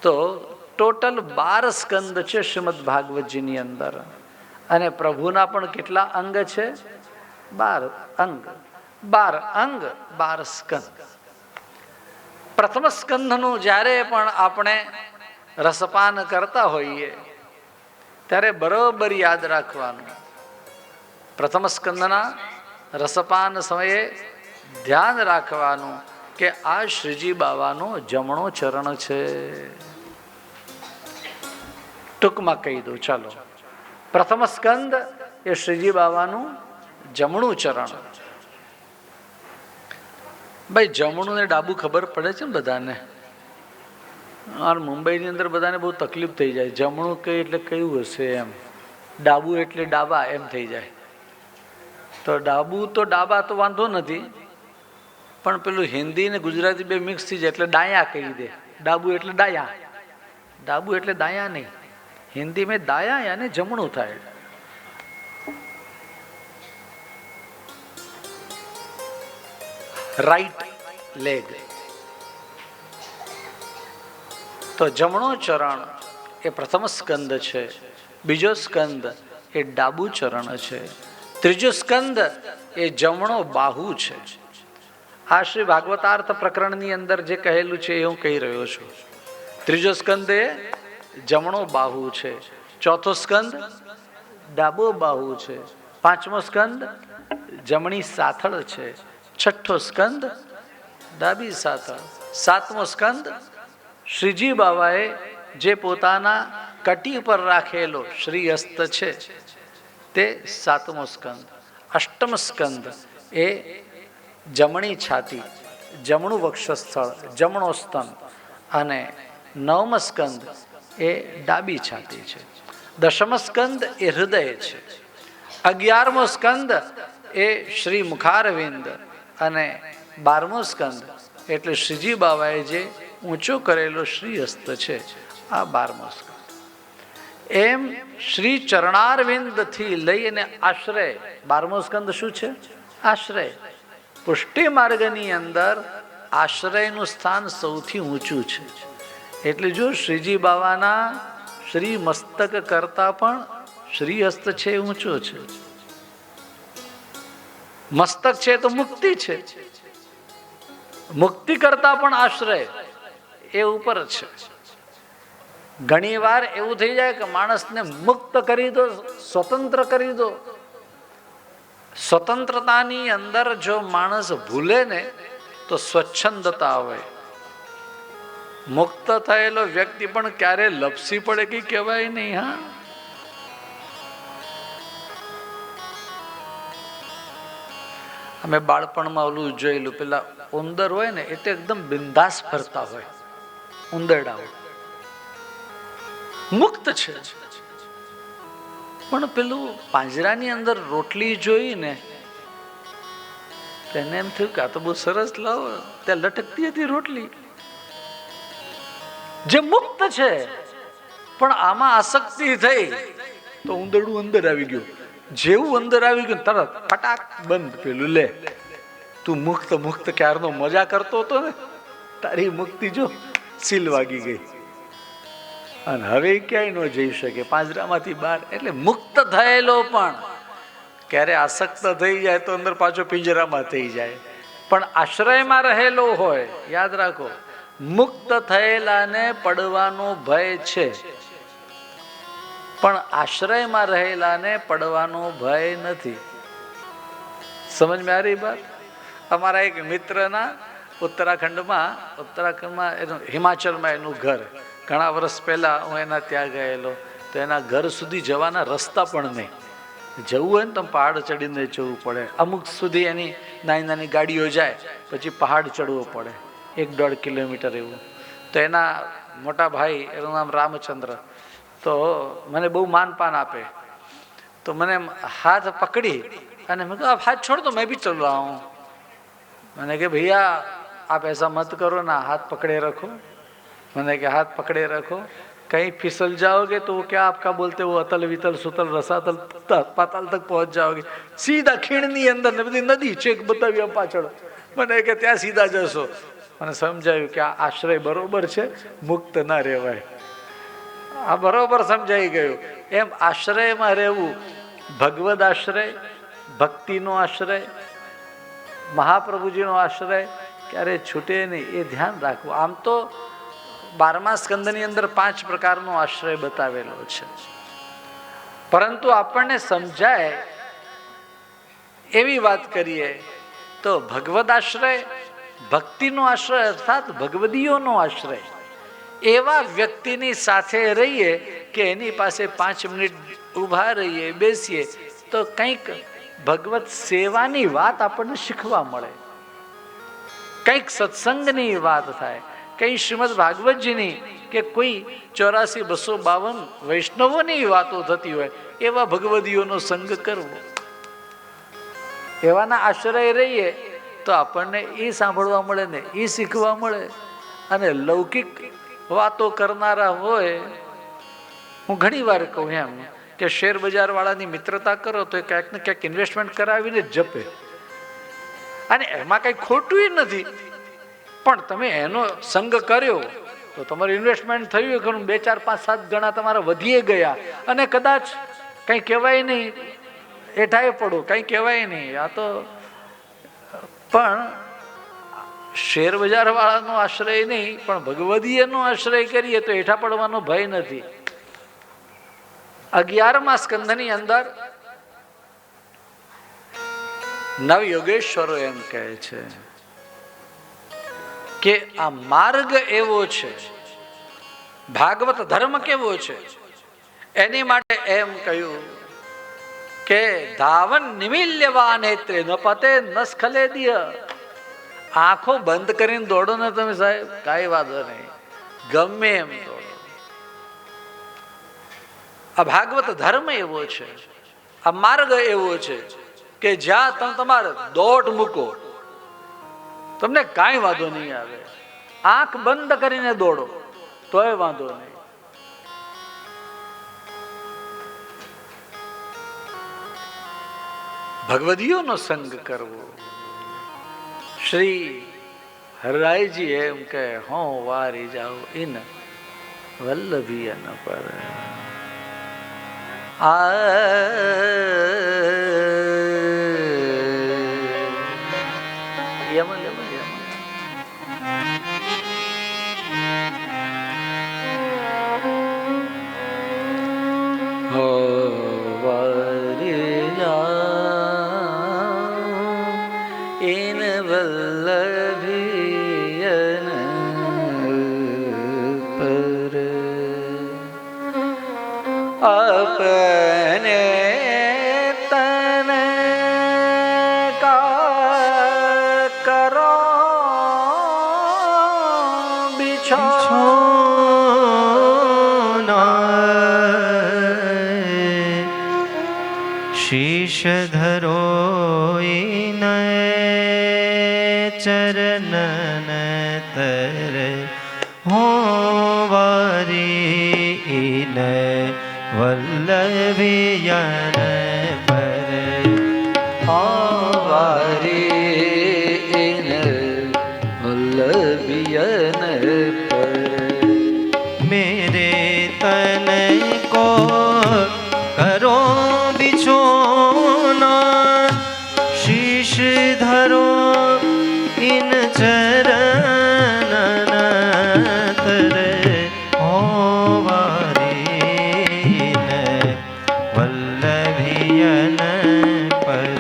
તો ટોટલ 12 સ્કંદ છે શ્રીમદ ભાગવતજીની અંદર. અને પ્રભુના પણ કેટલા અંગ છે? 12 અંગ. 12 અંગ, 12 સ્કંદ. પ્રથમ સ્કંદનું જ્યારે પણ આપણે રસપાન કરતા હોઈએ ત્યારે બરોબર યાદ રાખવાનું. પ્રથમ સ્કંદના રસપાન સમયે ધ્યાન રાખવાનું કે આ શ્રીજી બાવાનો જમણો ચરણ છે. ટૂંકમાં કહી દઉં, ચાલો. પ્રથમ સ્કંદ એ શ્રીજી બાવાનું જમણું ચરણ. ભાઈ જમણું ને ડાબું ખબર પડે છે ને બધાને? મુંબઈની અંદર બધાને બહુ તકલીફ થઈ જાય. જમણું કઈ એટલે કયું હશે એમ, ડાબું એટલે ડાબા એમ થઈ જાય. તો ડાબું તો ડાબા તો વાંધો નથી, પણ પેલું હિન્દી ને ગુજરાતી બે મિક્સ થઈ જાય એટલે ડાયા કહી દે. ડાબું એટલે ડાયા, ડાબું એટલે દાયા નહીં. હિન્દી મેં દાયા યાને જમણું થાય. Right leg. તો જમણો ચરણ એ પ્રથમ સ્કંદ છે. બીજો સ્કંદ એ ડાબુ ચરણ છે. ત્રીજો સ્કંદ એ જમણો બાહુ છે. આ શ્રી ભાગવતાર્થ પ્રકરણની અંદર જે કહેલું છે એ હું કહી રહ્યો છું. ત્રીજો સ્કંદ એ જમણો બાહુ છે. ચોથો સ્કંદ ડાબો બાહુ છે. પાંચમો સ્કંદ જમણી સાથળ છે. છઠ્ઠો સ્કંદ ડાબી સાથળ. સાતમો સ્કંદ શ્રીજી બાબાએ જે પોતાના કટી પર રાખેલો શ્રી હસ્ત છે તે સાતમો સ્કંદ. અષ્ટમ સ્કંદ એ જમણી છાતી, જમણું વક્ષસ્થળ, જમણો સ્તન, અને નવમ સ્કંદ એ ડાબી છાતી છે. દશમ સ્કંદ એ હૃદય છે. 11મો સ્કંદ એ શ્રી મુખારવિંદ અને 12મો સ્કંદ એટલે શ્રીજી બાબાએ જે ઊંચો કરેલો શ્રીહસ્ત છે આ 12મો સ્કંદ. એમ શ્રી ચરણારવિંદથી લઈને આશ્રય 12મો સ્કંદ શું છે? આશ્રય. પુષ્ટિ માર્ગની અંદર આશ્રયનું સ્થાન સૌથી ઊંચું છે. એટલે જો શ્રીજી બાબાના શ્રી મસ્તક કરતા પણ શ્રીહસ્ત છે એ ઊંચો છે. મસ્તક છે તો મુક્તિ છે, મુક્તિ કરતા પણ આશ્રય એ ઉપર છે. ઘણી વાર એવું થઈ જાય કે માણસને મુક્ત કરી દો, સ્વતંત્ર કરી દો. સ્વતંત્રતાની અંદર જો માણસ ભૂલે ને તો સ્વચ્છંદતા આવે. મુક્ત થયેલો વ્યક્તિ પણ ક્યારે લપસી પડે કે કહેવાય નહીં. હા, અમે બાળપણમાં ઓલું જોયેલું, પેલા ઉંદર હોય ને એટલે એકદમ બિંદાસ ફરતા હોય. ઉંદરડા મુક્ત છે, પણ પેલું પાંજરાની અંદર રોટલી જોઈ ને એને એમ થયું કે આ તો બહુ સરસ, લાવો. ત્યાં લટકતી હતી રોટલી. જે મુક્ત છે પણ આમાં આસક્તિ થઈ તો ઉંદરડું અંદર આવી ગયું. જેવું અંદર આવી ગયું તરત ફટાક બંધ. પેલું લે, તું મુક્ત મુક્ત ક્યારનો મજા કરતો હતો ને, તારી મુક્તિ જો સીલ વાગી ગઈ અને હવે ક્યાંય ન જઈ શકે પાંજરામાંથી બહાર. એટલે મુક્ત થયેલો પણ ક્યારે આસક્ત થઈ જાય તો અંદર પાછો પિંજરામાં થઈ જાય. પણ આશ્રયમાં રહેલો હોય, યાદ રાખો, મુક્ત થયેલાને પડવાનો ભય છે, પણ આશ્રયમાં રહેલાને પડવાનો ભય નથી. સમજ માં આ રહી બાત? અમારા એક મિત્રના ઉત્તરાખંડમાં એનું હિમાચલમાં એનું ઘર. ઘણા વર્ષ પહેલા હું એના ત્યાં ગયેલો તો એના ઘર સુધી જવાના રસ્તા પણ નહીં. જવું હોય ને તો પહાડ ચડીને જવું પડે. અમુક સુધી એની નાની નાની ગાડીઓ જાય, પછી પહાડ ચડવો પડે 1-1.5 કિલોમીટર એવું. તો એના મોટા ભાઈ, એનું નામ રામચંદ્ર, તો મને બહુ માનપાન આપે. તો મને હાથ પકડી અને મેં કહ્યું, આપ હાથ છોડ દો, मैं भी चल रहा हूँ. मैंने कहा भैया आप ऐसा मत करो ना, हाथ पकड़े रखो. मैंने कहा हाथ पकड़े रखो, कहीं फिसल जाओगे तो वो क्या आपका बोलते वो अतल वितल सुतल रसातल पाताल तक पहुंच जाओगे. सीधा खीणની અંદર ને બધી નદી છે બતાવી પાછળ. મને કે ત્યાં સીધા જશો. મને સમજાયું કે આ આશ્રય બરોબર છે, મુક્ત ના રહેવાય. આ બરોબર સમજાઈ ગયું. એમ આશ્રયમાં રહેવું, ભગવદ આશ્રય, ભક્તિનો આશ્રય, મહાપ્રભુજીનો આશ્રય ક્યારે છૂટે નહીં, એ ધ્યાન રાખવું. આમ તો 12મા સ્કંદની અંદર 5 પ્રકારનો આશ્રય બતાવેલો છે, પરંતુ આપણને સમજાય એવી વાત કરીએ તો ભગવદ આશ્રય, ભક્તિનો આશ્રય અર્થાત ભગવદીઓનો આશ્રય. એવા વ્યક્તિની સાથે રહીએ કે એની પાસે 5 મિનિટ ઊભા રહીએ, બેસીએ તો કંઈક ભગવત સેવાની વાત આપણને શીખવા મળે, કંઈક સત્સંગની વાત થાય, કઈ શ્રીમદ ભાગવતજીની કે કોઈ 84-252 વૈષ્ણવોની વાતો થતી હોય. એવા ભગવદીઓનો સંગ કરવો, એવાના આશ્રય રહીએ તો આપણને એ સાંભળવા મળે ને એ શીખવા મળે. અને લૌકિક વાતો કરનારા હોય, હું ઘણી વાર કહું એમ કે શેર બજાર વાળાની મિત્રતા કરો તો ક્યાંક ને ક્યાંક ઇન્વેસ્ટમેન્ટ કરાવીને જ જપે, અને એમાં કઈ ખોટું નથી. પણ તમે એનો સંગ કર્યો તો તમારું ઇન્વેસ્ટમેન્ટ થયું ઘણું, 2, 4, 5, 7 ગણા તમારા વધીએ ગયા, અને કદાચ કંઈ કહેવાય નહીં, એઠાએ પડો, કંઈ કહેવાય નહીં. આ તો પણ શેર બજાર વાળાનો આશ્રય નહીં, પણ ભગવદીયનો આશ્રય કરીએ તો એઠા પડવાનો ભય નથી. 11મા સ્કંદની અંદર નવયોગેશ્વરો એમ કહે છે કે આ માર્ગ એવો છે, ભાગવત ધર્મ કેવો છે, એની માટે એમ કહ્યું કે ધાવન નિમિલ્યવા નેત્રે ન પતે ન સ્ખલેદિય. આંખો બંધ કરીને દોડો ને તમે સાહેબ, કાંઈ વાંધો નહીં, ગમે એમ દોડો. આ ભાગવત ધર્મ એવો છે. આ માર્ગ એવો છે કે જ્યાં તમે તમારે દોટ મૂકો, તમને કાંઈ વાંધો નહીં આવે. આંખ બંધ કરીને દોડો તોય વાંધો નહીં. ભગવદીઓનો સંગ કરવો. શ્રી હરરાયજી એમ કે હું વારી જાઉં ઇન વલ્લભી ન પર. યમન યમન યમન હો વારી જાઉં ઇન વલ્લભી ન પર. अपने तन का करो बिछोना शीश धरो इन चरणन तर हो वारी इन वल्लभियन पर. वारी इन वल्लभियन पर. मेरे तन को करो बिछोना शीश धरो इन चरणन तर हो वल्लभियन पर.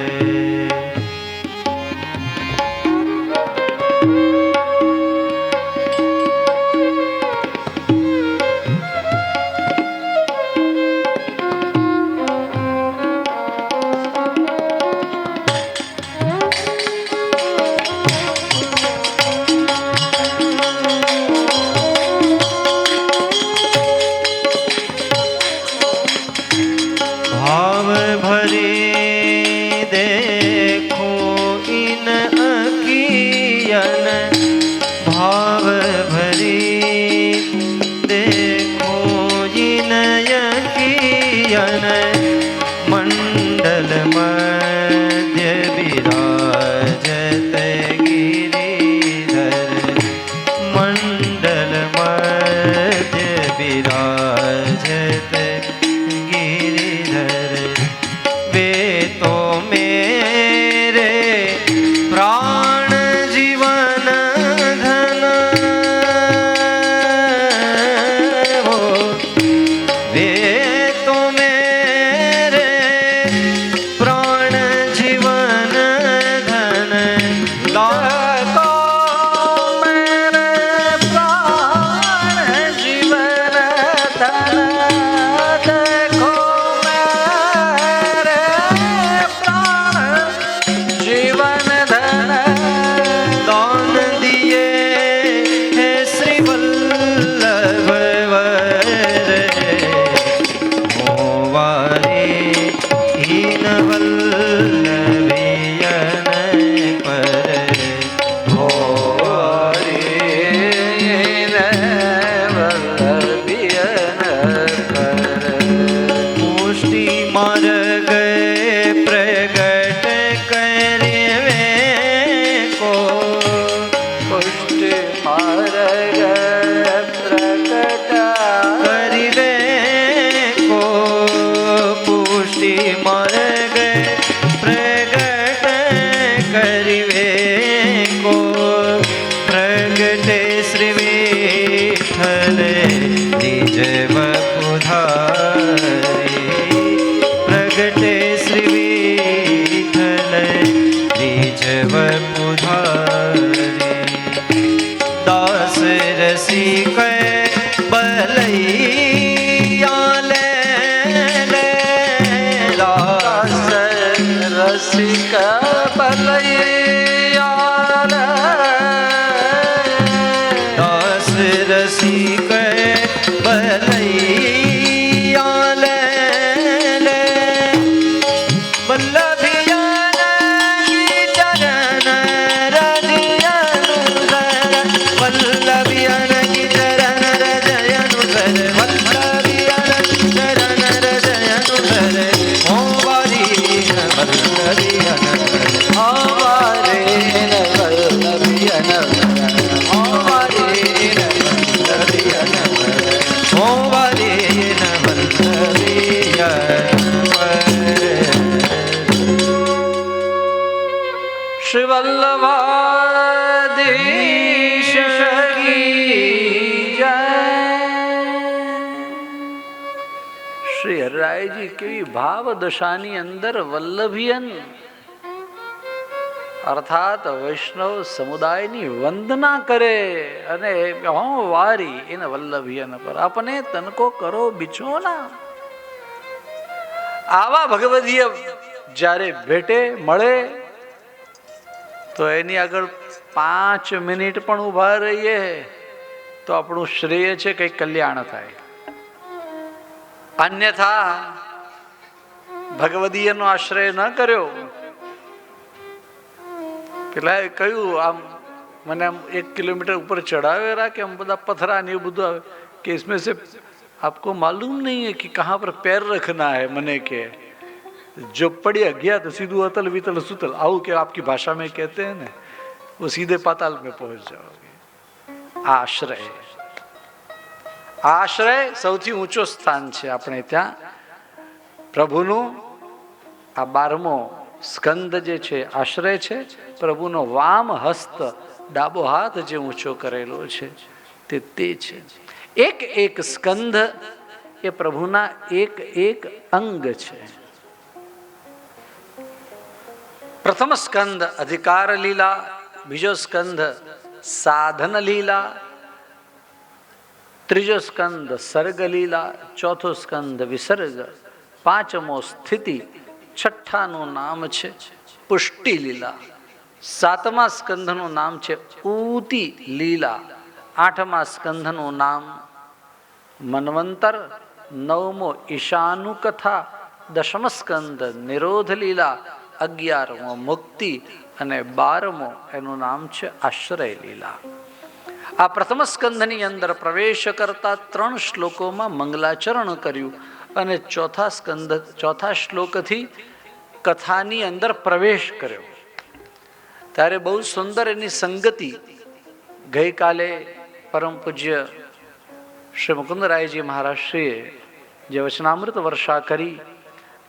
भाव भरे देखो इन अखियन, भाव भरे देखो इन अखियन. मंडल मध्य विराजत गिरिधर, मंडल मध्य विराजत गिरिधर. वे तो मेरे प्राण जीवन धन हो, वे तो मेरे प्राण जीवन धन. देखो मेरे प्राण जीवन धन. देखो मेरे प्राण जीवन धन. दान दिए है श्री वल्लभ वर हो वारे इन वल्लभियन पर. हो इन वल्लभियन पर. पुष्टि मार्ग प्रगट करवे को, पुष्टि मार्ग प्रकट करिवे को. पुष्टि मार्ग प्रगट करिवे को. प्रगटे श्री विठ्ठल निज वपुधारी. प्रगटे श्री विठ्ठल निज वपुधारी. दास रसिक बलैया ले ले. दास रसिक बलैया दास रसिक बलैया ले ले. શ્રી વલ્લભાધીશ કી જય. શ્રી હરિરાયજી કેવી ભાવ દશાની અંદર વલ્લભિયન અર્થાત વૈષ્ણવ સમુદાયની વંદના કરે અને વારી એને વલ્લભિયન પર આપને તનકો કરો બિછોના. આવા ભગવદીય જ્યારે ભેટે મળે તો એની આગળ 5 મિનિટ પણ ઊભા રહીએ તો આપણું શ્રેય છે, કંઈક કલ્યાણ થાય. અન્યથા ભગવદીયનો આશ્રય ન કર્યો. પેલા કહ્યું આમ મને આમ 1 કિલોમીટર ઉપર ચढ़ावे રાખે, આમ બધા પથરા ને એવું બધું આવે કે इसमें से आपको मालूम नहीं है कि कहाँ पर पैर रखना है. મને કે जो पड़िया गया तो सीधू अतल वितल सुतल, आऊ के आपकी भाषा में कहते हैं ना, वो सीधे पाताल में पहुंच जाओगे. आश्रय, આશ્રય સૌથી ઊંચો સ્થાન છે આપણે ત્યાં. પ્રભુનું આ 12મો સ્કંદ જે છે આશ્રય છે. પ્રભુનો વામ હસ્ત, ડાબો હાથ જે ઊંચો કરેલો છે તે છે. એક એક સ્કંદ એ પ્રભુના એક એક અંગ છે. પ્રથમ સ્કંદ અધિકાર લીલા, બીજો સ્કંદ સાધન લીલા, ત્રીજો સ્કંદ સર્ગ લીલા, ચોથો સ્કંદ વિસર્ગ, પાંચમો સ્થિતિ, છઠ્ઠાનું નામ છે પુષ્ટિ લીલા, સાતમા સ્કંધનું નામ છે ઊતિ લીલા, આઠમા સ્કંધનું નામ મન્વંતર, નવમો ઈશાનુ કથા, દશમ સ્કંદ નિરોધ લીલા, 11મો મુક્તિ અને 12મો એનું નામ છે આશ્રય લીલા. આ પ્રથમ સ્કંધની અંદર પ્રવેશ કરતા 3 શ્લોકોમાં મંગલાચરણ કર્યું અને ચોથા શ્લોકથી કથાની અંદર પ્રવેશ કર્યો. ત્યારે બહુ સુંદર એની સંગતિ ગઈકાલે પરમ પૂજ્ય શ્રી મુકુંદરાયજી મહારાજશ્રીએ જે વચનામૃત વર્ષા કરી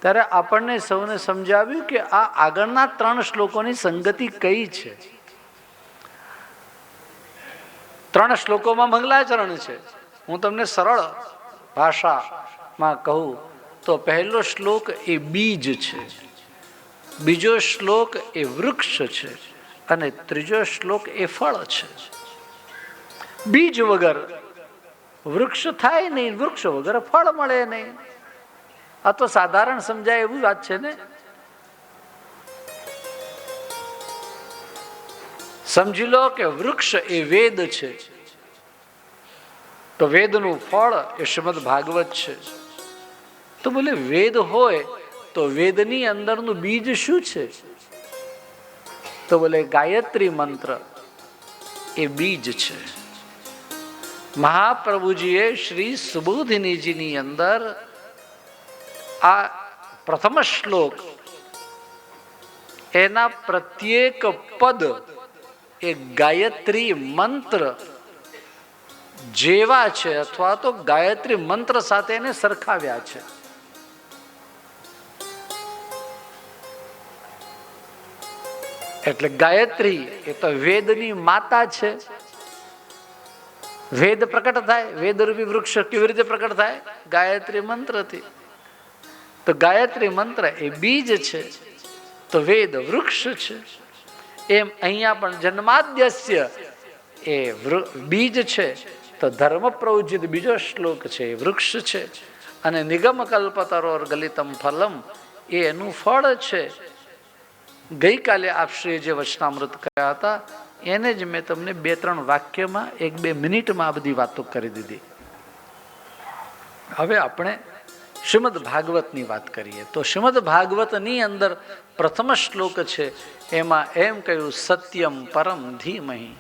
ત્યારે આપણને સૌને સમજાવ્યું કે આ આગળના 3 શ્લોકોની સંગતિ કઈ છે. 3 શ્લોકોમાં મંગલાચરણ છે. હું તમને સરળ ભાષામાં કહું તો પહેલો શ્લોક એ બીજ છે, બીજો શ્લોક એ વૃક્ષ છે અને ત્રીજો શ્લોક એ ફળ છે. બીજ વગર વૃક્ષ થાય નહીં, વૃક્ષ વગર ફળ મળે નહીં. આ તો સાધારણ સમજાય એવું વાત છે ને. સમજી લો કે વૃક્ષ એ વેદ છે તો વેદનું ફળ એ શ્રીમદ ભાગવત છે. તો બોલે વેદ હોય તો વેદની અંદરનું બીજ શું છે? તો બોલે ગાયત્રી મંત્ર એ બીજ છે. મહાપ્રભુજીએ શ્રી સુબોધિનીજીની અંદર આ પ્રથમ શ્લોક એના પ્રત્યેક પદ એ ગાયત્રી મંત્ર જેવા છે અથવા તો ગાયત્રી મંત્ર સાથે એને સરખાવ્યા છે. એટલે ગાયત્રી એ તો વેદની માતા છે. વેદ પ્રકટ થાય, વેદરૂપી વૃક્ષ કેવી રીતે પ્રકટ થાય? ગાયત્રી મંત્રથી. તો ગાયત્રી મંત્ર એ બીજ છે તો વેદ વૃક્ષ છે. એમ અહીંયા પણ જન્માદ્યસ્ય એ બીજ છે તો ધર્મ પ્રવજિત બીજો શ્લોક છે એ વૃક્ષ છે અને નિગમ કલ્પતરોર ગલિતમ ફલમ એ એનું ફળ છે. ગઈકાલે આપશ્રીએ જે વચનામૃત કહ્યા હતા એને જ મેં તમને 2-3 વાક્યમાં 1-2 મિનિટમાં આ બધી વાતો કરી દીધી. હવે આપણે શ્રીમદ ભાગવતની વાત કરીએ તો શ્રીમદ ભાગવતની અંદર પ્રથમ શ્લોક છે એમાં એમ કહ્યું સત્યમ પરમ ધીમહિ.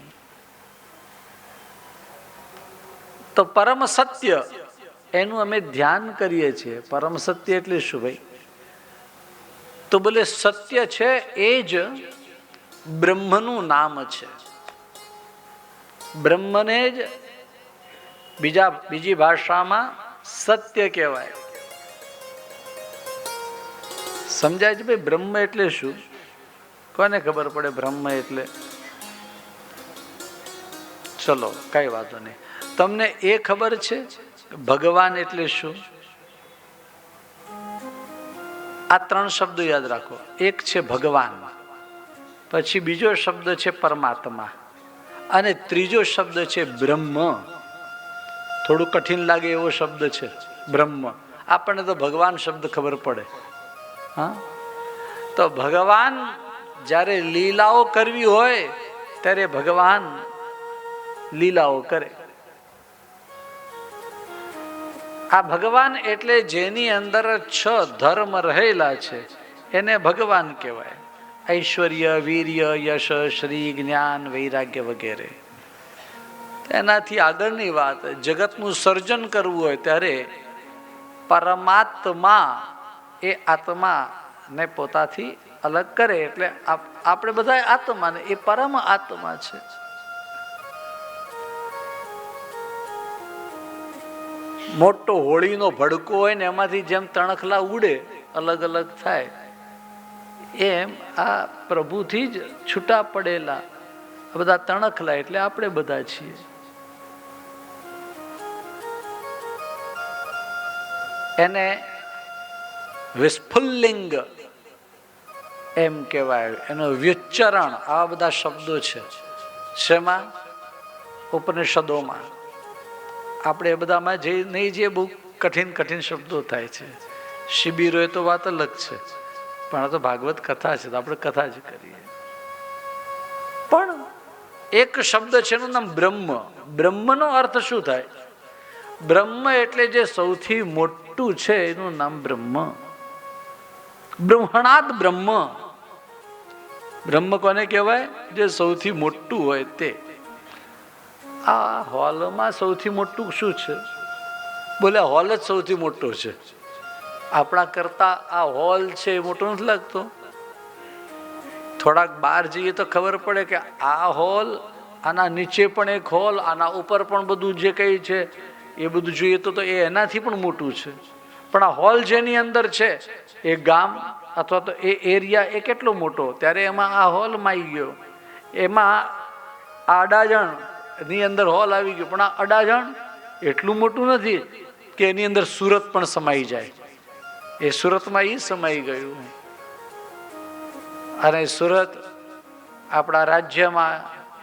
તો પરમ સત્ય એનું અમે ધ્યાન કરીએ છીએ. પરમ સત્ય એટલે શું ભાઈ? તો બોલે સત્ય છે એ જ બ્રહ્મનું નામ છે. બ્રહ્મને જ બીજી ભાષામાં સત્ય કહેવાય. સમજાય છે ભાઈ? બ્રહ્મ એટલે શું? કોને ખબર પડે બ્રહ્મ એટલે? ચલો કઈ વાંધો નહીં. તમને એ ખબર છે ભગવાન એટલે શું? આ 3 શબ્દો યાદ રાખો. એક છે ભગવાન, પછી બીજો શબ્દ છે પરમાત્મા, અને ત્રીજો શબ્દ છે બ્રહ્મ. થોડું કઠિન લાગે એવો શબ્દ છે બ્રહ્મ. આપણને તો ભગવાન શબ્દ ખબર પડે. હા, તો ભગવાન જ્યારે લીલાઓ કરવી હોય ત્યારે ભગવાન લીલાઓ કરે. આ ભગવાન એટલે જેની અંદર 6 ધર્મ રહેલા છે એને ભગવાન કહેવાય. ઐશ્વર્ય, વીર્ય, યશ, શ્રી, જ્ઞાન, વૈરાગ્ય વગેરે. એનાથી આગળની વાત, જગતનું સર્જન કરવું હોય ત્યારે પરમાત્મા એ આત્માને પોતાથી અલગ કરે. એટલે આપણે બધા આત્મા ને એ પરમ આત્મા છે. મોટો હોળીનો ભડકો હોય ને એમાંથી જેમ તણખલા ઉડે અલગ અલગ થાય, એમ આ પ્રભુથી જ છૂટા પડેલા બધા તણખલા એટલે આપણે બધા છીએ. એને વિસ્ફુલ્લિંગ એમ કહેવાય. એનું વ્યુચ્ચરણ આવા બધા શબ્દો છે. શેમાં? ઉપનિષદોમાં. આપણે એ બધામાં જે નહીં, જે બહુ કઠિન કઠિન શબ્દો થાય છે. શિબિરો એ તો વાત અલગ છે, પણ આ તો ભાગવત કથા છે તો આપણે કથા જ કરીએ. પણ એક શબ્દ છે એનું નામ બ્રહ્મ. બ્રહ્મનો અર્થ શું થાય? બ્રહ્મ એટલે જે સૌથી મોટું છે એનું નામ બ્રહ્મ. બ્રહ્મણાદ બ્રહ્મ. બ્રહ્મ કોને કહેવાય? જે સૌથી મોટું હોય તે. આ હોલમાં સૌથી મોટું શું છે? બોલે હોલ જ સૌથી મોટો છે. આપણા કરતા આ હોલ છે એ મોટો નથી લાગતો? થોડાક બહાર જઈએ તો ખબર પડે કે આ હોલ, આના નીચે પણ એક હોલ, આના ઉપર પણ બધું જે કંઈ છે એ બધું જોઈએ તો એ એનાથી પણ મોટું છે. પણ આ હોલ જેની અંદર છે એ ગામ અથવા તો એ એરિયા એ કેટલો મોટો, ત્યારે એમાં આ હોલ માઈ ગયો. એમાં આ અડાજણ ની અંદર હોલ આવી ગયો, પણ આ અડાજણ એટલું મોટું નથી કે એની અંદર સુરત પણ સમાઈ જાય. એ સુરતમાં એ સમાઈ ગયું. અને સુરત આપણા રાજ્યમાં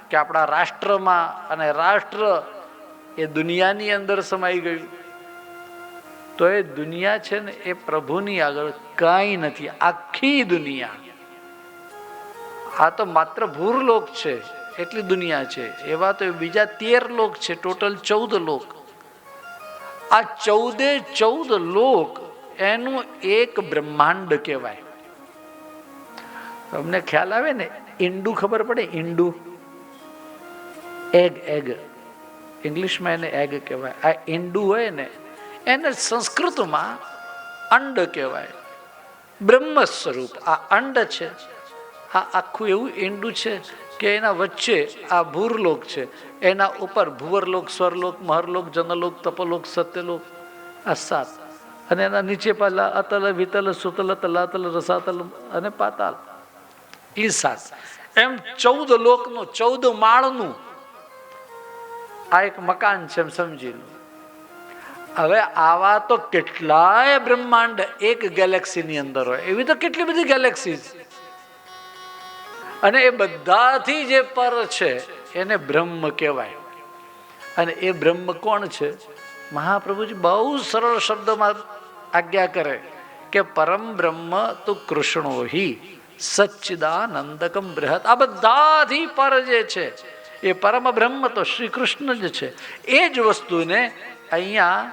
કે આપણા રાષ્ટ્રમાં, અને રાષ્ટ્ર એ દુનિયાની અંદર સમાઈ ગયું. તો એ દુનિયા છે ને એ પ્રભુની આગળ કાંઈ નથી. આખી દુનિયા, આ તો માત્ર ભૂરલોક છે એટલી દુનિયા છે. એવા તો બીજા 13 લોક છે, ટોટલ 14 લોક. આ 14 લોક એનું એક બ્રહ્માંડ કહેવાય. તમને ખ્યાલ આવે ને? ઈંડું ખબર પડે? ઈંડું, એગ. ઇંગ્લિશમાં એને એગ કહેવાય. આ ઈંડું હોય ને એને સંસ્કૃતમાં અંડ કહેવાય. બ્રહ્મ સ્વરૂપ આ અંડ છે. આ આખું એવું ઈંડું છે કે એના વચ્ચે આ ભૂરલોક છે, એના ઉપર ભુવરલોક, સ્વરલોક, મહરલોક, જનલોક, તપલોક, સત્યલોક, આ 7. અને એના નીચે પાછા અતલ, વિતલ, સુતલ, તલાતલ, રસાતલ અને પાતાલ, એ 7. એમ 14 લોકનું, 14 માળનું આ એક મકાન છે, એમ સમજી લો. હવે આવા તો કેટલાય બ્રહ્માંડ એક ગેલેક્સીની અંદર હોય. એવી તો કેટલી બધી ગેલેક્સી, અને એ બધાથી જે પર છે એને બ્રહ્મ કહેવાય. અને એ બ્રહ્મ કોણ છે? મહાપ્રભુજી બહુ સરળ શબ્દમાં આજ્ઞા કરે કે પરમ બ્રહ્મ તો કૃષ્ણો હિ સચ્ચિદાનંદકમ બૃહત. આ બધાથી પર જે છે એ પરમ બ્રહ્મ તો શ્રી કૃષ્ણ જ છે. એ જ વસ્તુને અહીંયા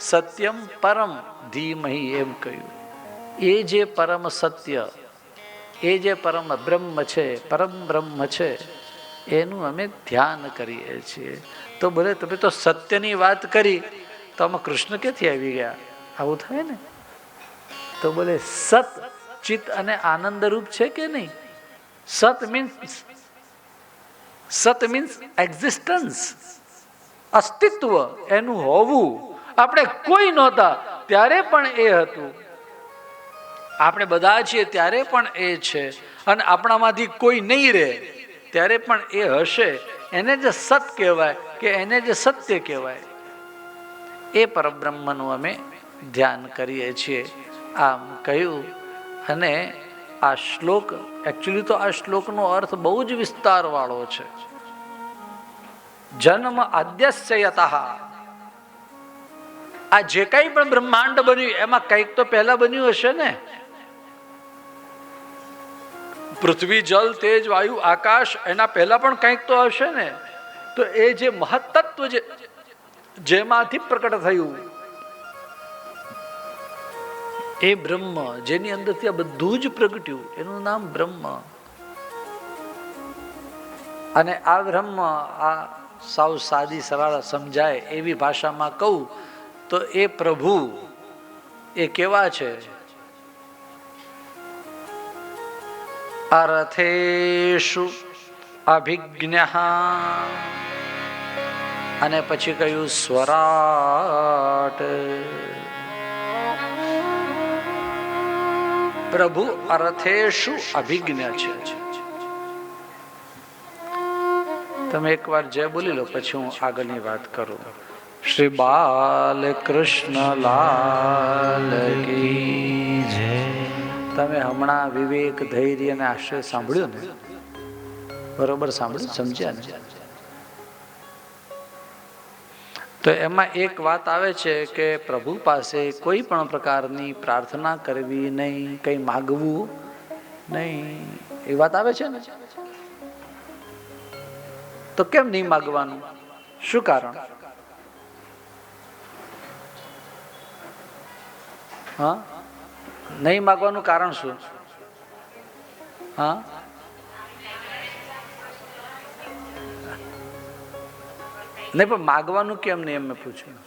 સત્યમ પરમ ધીમહિ એમ કહ્યું. એ જે પરમ સત્ય, એ જે પરમ બ્રહ્મ છે, પરમ બ્રહ્મ છે, એનું અમે ધ્યાન કરીએ છીએ. તો બોલે તમે તો સત્યની વાત કરી, તો આમાં કૃષ્ણ ક્યાંથી આવી ગયા? આવું થાય ને. તો બોલે સત, ચિત્ત અને આનંદ રૂપ છે કે નહીં? સત મીન્સ એક્ઝિસ્ટન્સ, અસ્તિત્વ, એનું હોવું. આપણે કોઈ નહોતા ત્યારે પણ એ હતું. આપણે બધા છીએ ત્યારે પણ એ છે, અને આપણામાંથી કોઈ નહીં રહે ત્યારે પણ એ હશે. એને જે સત કહેવાય કે એને જે સત્ય કહેવાય એ પરબ્રહ્મનું અમે ધ્યાન કરીએ છીએ. આમ કહ્યું. અને આ શ્લોક એકચ્યુઅલી તો આ શ્લોકનો અર્થ બહુ જ વિસ્તારવાળો છે. જન્મ આદ્યસ્ય યતઃ, આ જે કંઈ પણ બ્રહ્માંડ બન્યું એમાં કંઈક તો પહેલા બન્યું હશે ને. પૃથ્વી, જલ, તેજ, વાયુ, આકાશ, એના પહેલા પણ કંઈક તો હશે ને. તો એ જે મહત્તત્વ જેમાંથી પ્રકટ થયું એ બ્રહ્મ, જેની અંદરથી આ બધું જ પ્રગટ્યું, એનું નામ બ્રહ્મ. અને આ બ્રહ્મ, આ સાવ સાદી સરળ સમજાય એવી ભાષામાં કહું તો એ પ્રભુ એ કેવા છે? અર્થેષુ અભિજ્ઞઃ, અને પછી કહ્યું સ્વરાટ. પ્રભુ અર્થેષુ અભિજ્ઞ છે. તમે એકવાર જય બોલી લો, પછી હું આગળની વાત કરું. શ્રી બાલકૃષ્ણ લાલ કી જય. તમે હમણાં વિવેક, ધૈર્ય અને આશ્રય સાંભળ્યું ને? બરોબર સાંભળ્યું, સમજ્યા ને? તો એમાં એક વાત આવે છે કે પ્રભુ પાસે કોઈ પણ પ્રકારની પ્રાર્થના કરવી નહીં, કંઈ માગવું નહીં, એ વાત આવે છે ને? તો કેમ નહીં માગવાનું? શું કારણ? હા, નહીં માગવાનું કારણ શું? હા, નહીં પણ માગવાનું કેમ નહીં એમ મેં પૂછ્યું.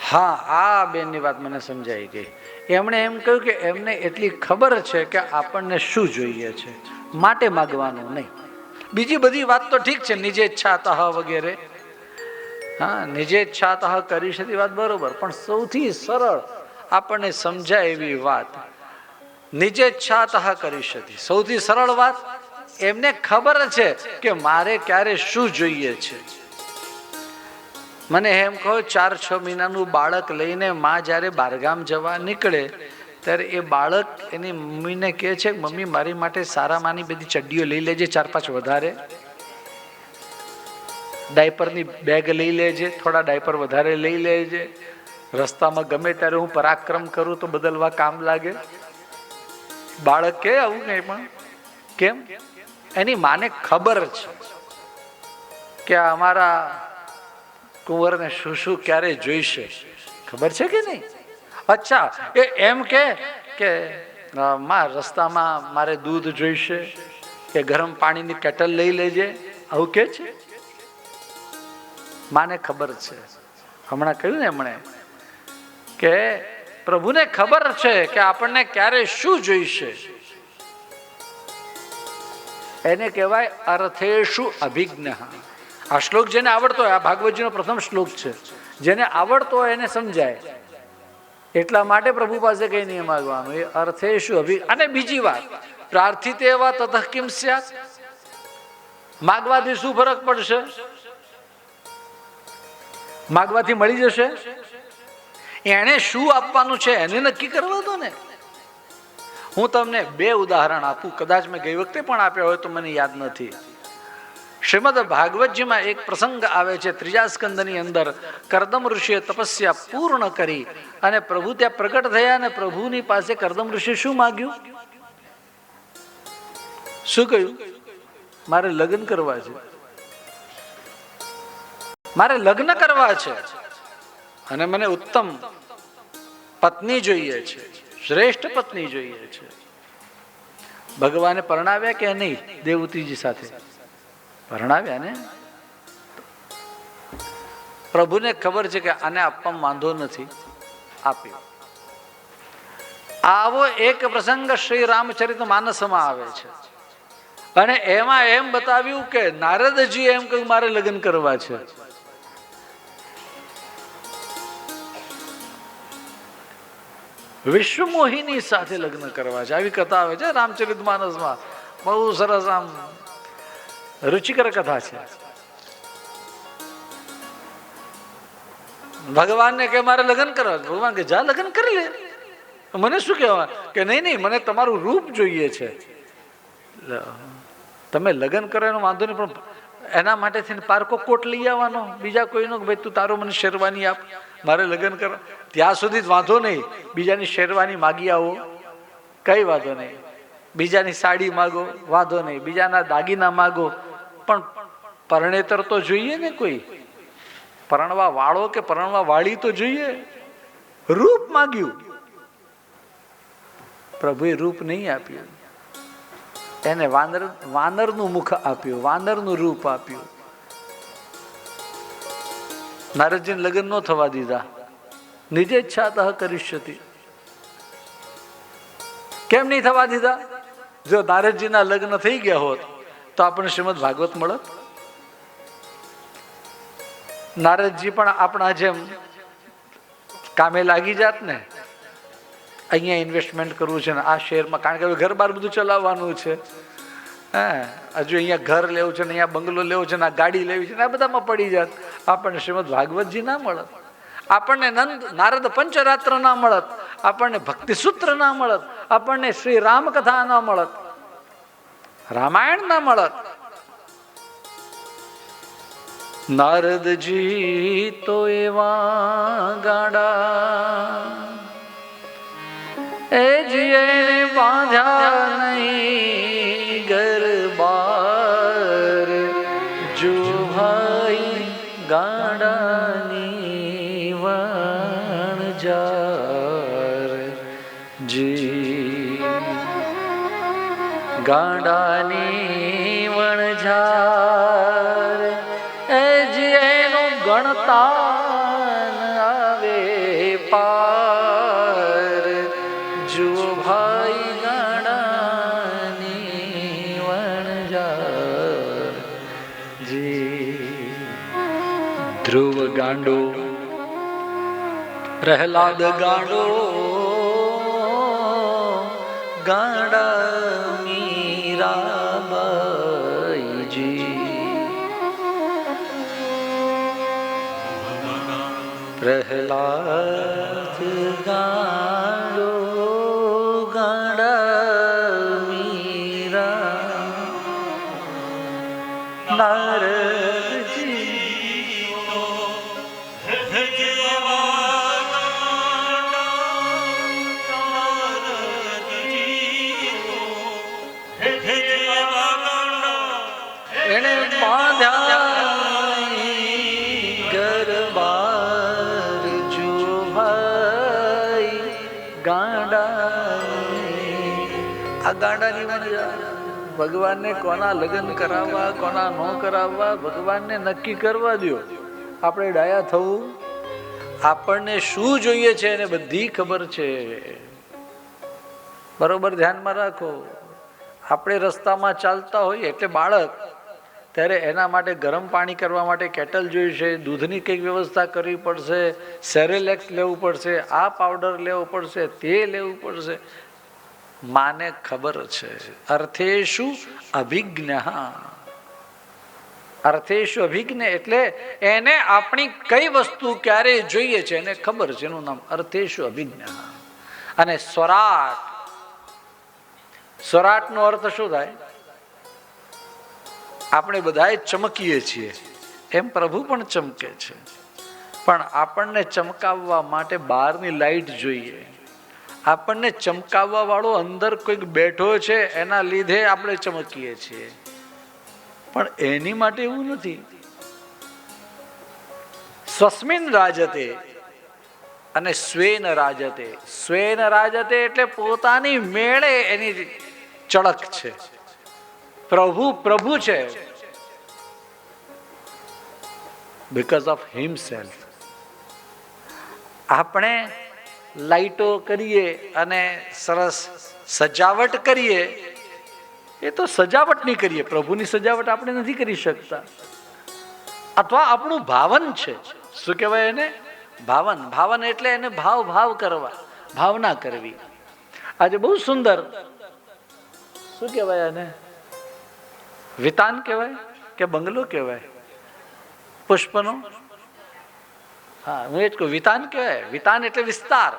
હા, આ બેનની વાત મને સમજાઈ ગઈ. એમણે એમ કહ્યું કે એમને એટલી ખબર છે કે આપણને શું જોઈએ છે, માટે માગવાનું નહીં. બીજી બધી વાત તો ઠીક છે, નિજે ઈચ્છાતઃ વગેરે. હા, નિજે ઈચ્છાતઃ કરી છે એ વાત બરોબર, પણ સૌથી સરળ આપણને સમજાય એવી વાત નિજે ઈચ્છાતઃ કરી છે. સૌથી સરળ વાત, એમને ખબર છે કે મારે ક્યારે શું જોઈએ છે. મને એમ કહો, 4-6 મહિનાનું બાળક લઈને માં જ્યારે બહારગામ જવા નીકળે ત્યારે એ બાળક એની મમ્મીને કહે છે કે મમ્મી મારી માટે સારા માની બધી ચડ્ડીઓ લઈ લેજે, 4-5 વધારે, ડાયપરની બેગ લઈ લેજે, થોડા ડાયપર વધારે લઈ લેજે, રસ્તામાં ગમે ત્યારે હું પરાક્રમ કરું તો બદલવા કામ લાગે. બાળક કે આવું નહીં, પણ કેમ? એની માને ખબર છે કે અમારા કુંવરને શું શું ક્યારે જોઈશે. ખબર છે કે નહીં? અચ્છા, એ એમ કે માં રસ્તામાં મારે દૂધ જોઈશે કે ગરમ પાણીની કેટલ લઈ લેજે, આવું કે છે? માને ખબર છે. હમણાં કહ્યું ને એમણે કે પ્રભુને ખબર છે કે આપણને ક્યારે શું જોઈશે. એને કહેવાય અર્થેષુ અભિજ્ઞ. આ શ્લોક જેને આવડતો હોય, આ ભાગવતજીનો પ્રથમ શ્લોક છે, જેને આવડતો હોય એને સમજાય. એટલા માટે પ્રભુ પાસે કઈ નહીં માગવાનું, એ અર્થેષુ અભિ. અને બીજી વાત, પ્રાર્થિતે એવા તતઃ કિમ સ્યાત, માગવાથી શું ફરક પડશે? માગવાથી મળી જશે? એને શું આપવાનું છે એને નક્કી કરવા દો ને. હું તમને 2 ઉદાહરણ આપું, કદાચ મેં ગઈ વખતે પણ આપ્યા હોય તો મને યાદ નથી. શ્રીમદ ભાગવતજીમાં એક પ્રસંગ આવે છે, 3જા સ્કંદની અંદર. કરદમ ઋષિએ તપસ્યા પૂર્ણ કરી અને પ્રભુ ત્યાં પ્રગટ થયા, અને પ્રભુની પાસે કરદમ ઋષિ શું માગ્યું? શું કહ્યું? મારે લગ્ન કરવા છે, મારે લગ્ન કરવા છે, અને મને ઉત્તમ પત્ની જોઈએ છે, શ્રેષ્ઠ પત્ની જોઈએ છે. ભગવાને પરણાવ્યા કે નહીં? દેવતીજી સાથે પરણાવ્યા ને. પ્રભુને ખબર છે કે આને આપવામાં વાંધો નથી, આપ્યો. આવો એક પ્રસંગ શ્રી રામચરિત માનસમાં આવે છે, અને એમાં એમ બતાવ્યું કે નારદજી એમ કહ્યું મારે લગ્ન કરવા છે. વિશ્વમોહિની સાથે લગ્ન કરવા છે. આવી કથા આવે છે રામચરિતમાનસમાં, બહુ સરસ, આમ રુચિકર કથા છે. ભગવાનને કે મારે લગ્ન કરવા, ભગવાન કે જા લગ્ન કરી લે, મને શું કહેવા, કે નહીં નહીં મને તમારું રૂપ જોઈએ છે. તમે લગ્ન કરો એનો વાંધો નહીં, પણ એના માટે થઈને પારકો કોટ લઈ આવવાનો બીજા કોઈનો, ભાઈ તું તારો મને શેરવાની આપ, મારે લગ્ન કરવા. ત્યાં સુધી જ વાંધો નહીં, બીજાની શેરવાની માગી આવો, કઈ વાંધો નહીં. બીજાની સાડી માગો, વાંધો નહીં. બીજાના દાગીના માગો, પણ પરણેતર તો જોઈએ ને કોઈ, પરણવા વાળો કે પરણવા વાળી તો જોઈએ. રૂપ માગ્યું, પ્રભુએ રૂપ નહીં આપ્યું, એને વાનરનું મુખ આપ્યું, વાનરનું રૂપ આપ્યું. નારદજીને લગ્ન ન થવા દીધા, નિજે ઈચ્છાતઃ કરિષ્યતિ. કેમ નહીં થવા દીધા? જો નારદજીના લગ્ન થઈ ગયા હોત તો આપણને શ્રીમદ ભાગવત મળત. નારદજી પણ આપણા જેમ કામે લાગી જાત ને, અહીંયા ઇન્વેસ્ટમેન્ટ કરવું છે ને આ શેરમાં, કારણ કે હવે ઘર બાર બધું ચલાવવાનું છે. હજુ અહીંયા ઘર લેવું છે ને અહીંયા બંગલો લેવો છે ને આ ગાડી લેવી છે ને આ બધામાં પડી જાત. આપણને શ્રીમદ ભાગવતજી ના મળત, આપણને નારદ પંચરાત્ર ના મળત, આપણને ભક્તિ સૂત્ર ના મળત, આપણને શ્રી રામકથા ના મળત, રામાયણ ના મળત. નારદજી તો એવા ગાડા, એ જીએ બાંધ્યા નહીં ગરબાર, જો ભાઈ ગાડાની વણજાર. જી ગાડાની વણજાર, એ જીએનો ગણતાન આવે પાર. જો ભાઈ ગાડાની વણજાર. જી ધ્રુવ ગાંડો, પ્રહલાદ ગાંડો, ગાંડા મીરાબાઈજી. પ્રહલાદ ગાંડો, ગાંડા મીરા. નારદજી એને બાંધ્યા ગરબાર, જો ભાઈ ગાંડા. આ ગાંડાની વણજાર. ભગવાનને કોના લગ્ન કરાવવા કોના ન કરાવવા ભગવાનને નક્કી કરવા દો. આપણે ડાયા થવું, આપણને શું જોઈએ છે એને બધી ખબર છે. બરોબર ધ્યાનમાં રાખો. આપણે રસ્તામાં ચાલતા હોઈએ એટલે બાળક, ત્યારે એના માટે ગરમ પાણી કરવા માટે કેટલ જોઈશે, દૂધની કંઈક વ્યવસ્થા કરવી પડશે, સેરેલેક્સ લેવું પડશે, આ પાવડર લેવો પડશે, તે લેવું પડશે. માને ખબર છે. અર્થેષુ અભિજ્ઞ. અર્થેષુ અભિજ્ઞ એટલે એને આપણી કઈ વસ્તુ ક્યારે જોઈએ છે એને ખબર છે, એનું નામ અર્થેષુ અભિજ્ઞ. અને સ્વરાટ, સ્વરાટનો અર્થ શું થાય? આપણે બધા ચમકીએ છીએ એમ પ્રભુ પણ ચમકે છે, પણ આપણને ચમકાવવા માટે બહારની લાઈટ જોઈએ. આપણને ચમકાવવા વાળો અંદર કોઈક બેઠો છે એના લીધે આપણે ચમકીએ છીએ, પણ એની માટે એવું નથી. સ્વસ્મિન રાજતે અને સ્વેન રાજતે. સ્વેન રાજતે એટલે પોતાની મેળે એની ચળક છે. પ્રભુ પ્રભુ છે બીકોઝ ઓફ હિમસેલ્ફ. આપણે લાઈટો કરીએ અને સરસ સજાવટ કરીએ, એ તો સજાવટની કરીએ, પ્રભુની સજાવટ આપણે નથી કરી શકતા. અથવા આપણું ભાવન છે. શું કહેવાય એને? ભાવન. ભાવન એટલે એને ભાવ ભાવ કરવા. ભાવના કરવી. આજે બહુ સુંદર, શું કહેવાય આને, વિતાન કહેવાય કે બંગલો કહેવાય પુષ્પનો? હા, હું એ જ કહું, વિતાન કહેવાય. વિતાન એટલે વિસ્તાર.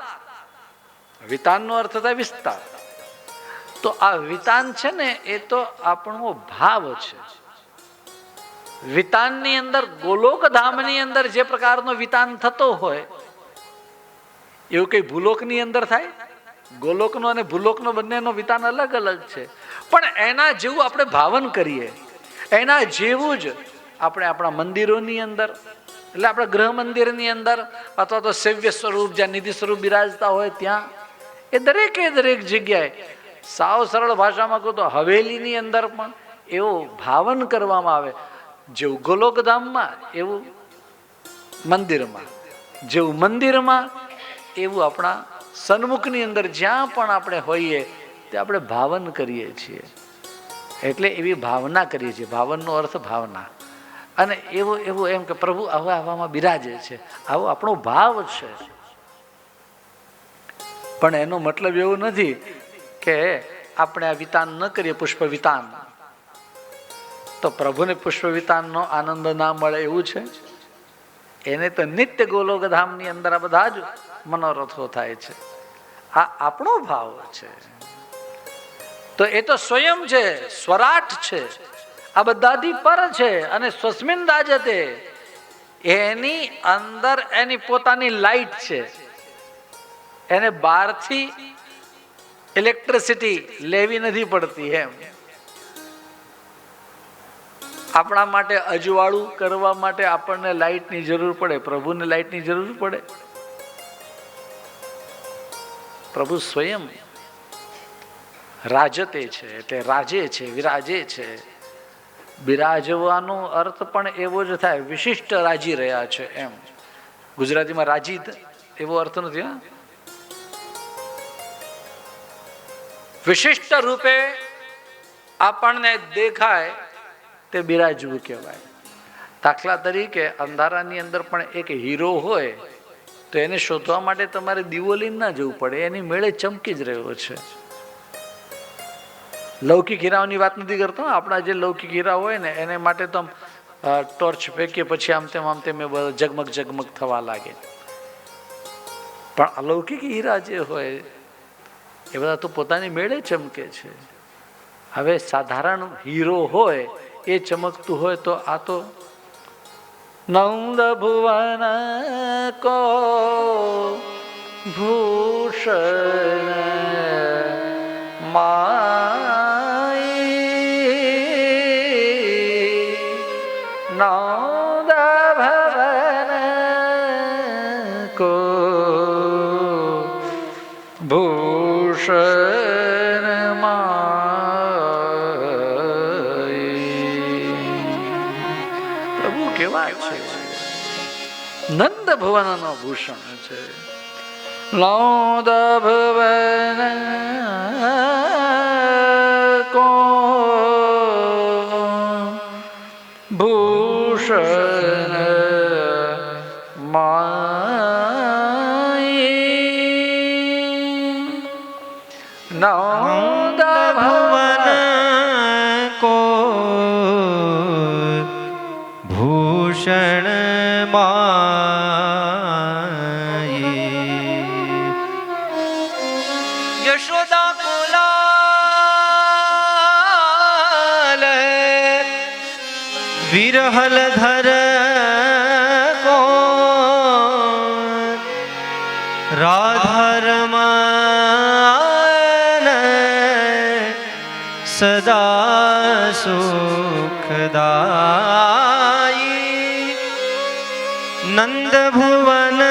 વિતાનનો અર્થ થાય વિસ્તાર. તો આ વિતાન છે ને, એ તો આપણો ભાવ છે. વિતાનની અંદર, ગોલોકધામની અંદર જે પ્રકારનો વિતાન થતો હોય એવું કઈ ભૂલોકની અંદર થાય? ગોલોકનો અને ભૂલોકનો બંનેનો વિતાન અલગ અલગ છે. પણ એના જેવું આપણે ભાવન કરીએ, એના જેવું જ આપણે આપણા મંદિરોની અંદર, એટલે આપણા ગૃહ મંદિરની અંદર, અથવા તો સેવ્ય સ્વરૂપ જ્યાં નિધિ સ્વરૂપ બિરાજતા હોય ત્યાં, એ દરેક જગ્યાએ, સાવ સરળ ભાષામાં કહું તો હવેલીની અંદર પણ એવું ભાવન કરવામાં આવે. જેવું ગોલોકધામમાં એવું મંદિરમાં, જેવું મંદિરમાં એવું આપણા સન્મુખની અંદર જ્યાં પણ આપણે હોઈએ તે આપણે ભાવન કરીએ છીએ. એટલે એવી ભાવના કરીએ છીએ. ભાવનનો અર્થ ભાવના. અને એવું એમ કે પ્રભુ આવામાં બિરાજે છે, આવો આપણો ભાવ છે. પણ એનો મતલબ એવું નથી કે આપણે આ વિતાન ન કરીએ, પુષ્પ વિતાન, તો પ્રભુને પુષ્પ વિતાનનો આનંદ ના મળે એવું છે? એને તો નિત્ય ગોલોકધામની અંદર આ બધા જ મનોરથો થાય છે. આ આપણો ભાવ છે. તો એ તો સ્વયં છે, સ્વરાટ છે, આ બધાથી પર છે. અને સ્વસ્મિન રાજતે, એની અંદર એની પોતાની લાઈટ છે. એને બહારથી ઇલેક્ટ્રિસિટી લેવી નથી પડતી. એમ આપણા માટે અજવાળું કરવા માટે આપણને લાઈટની જરૂર પડે, પ્રભુને લાઈટની જરૂર પડે? પ્રભુ સ્વયં રાજતે છે, એટલે રાજે છે, વિરાજે છે. બિરાજવાનો અર્થ પણ એવો જ થાય, વિશિષ્ટ રાજી રહ્યા છે એમ. ગુજરાતીમાં રાજી એવો અર્થ નથી. હા, વિશિષ્ટ રૂપે આપણને દેખાય તે બિરાજવું કહેવાય. દાખલા તરીકે અંધારાની અંદર પણ એક હીરો હોય તો એને શોધવા માટે તમારે દીવો લઈને ના જવું પડે, એની મેળે ચમકી જ રહ્યો છે. લૌકિક હીરાઓની વાત નથી કરતો. આપણા જે લૌકિક હીરા હોય ને એને માટે તો ટોર્ચ ફેંકીએ પછી આમ તેમ ઝગમગ ઝગમગ થવા લાગે. પણ અલૌકિક હીરા જે હોય એ બધા તો પોતાની મેળે ચમકે છે. હવે સાધારણ હીરો હોય એ ચમકતું હોય તો આ તો નંદ ભુવન કો ભૂષણ નંદ ભવન કો ભૂષણ પ્રભુ કેવા છે? નંદ ભુવન નો ભૂષણ છે. નંદ ભુવન કો ભૂષણ નંદ ભવન કો ભૂષણ યશોદા કુલાલ વિરહલ ધર કો રાધરમન સદા સુખદાયી નંદ ભુવન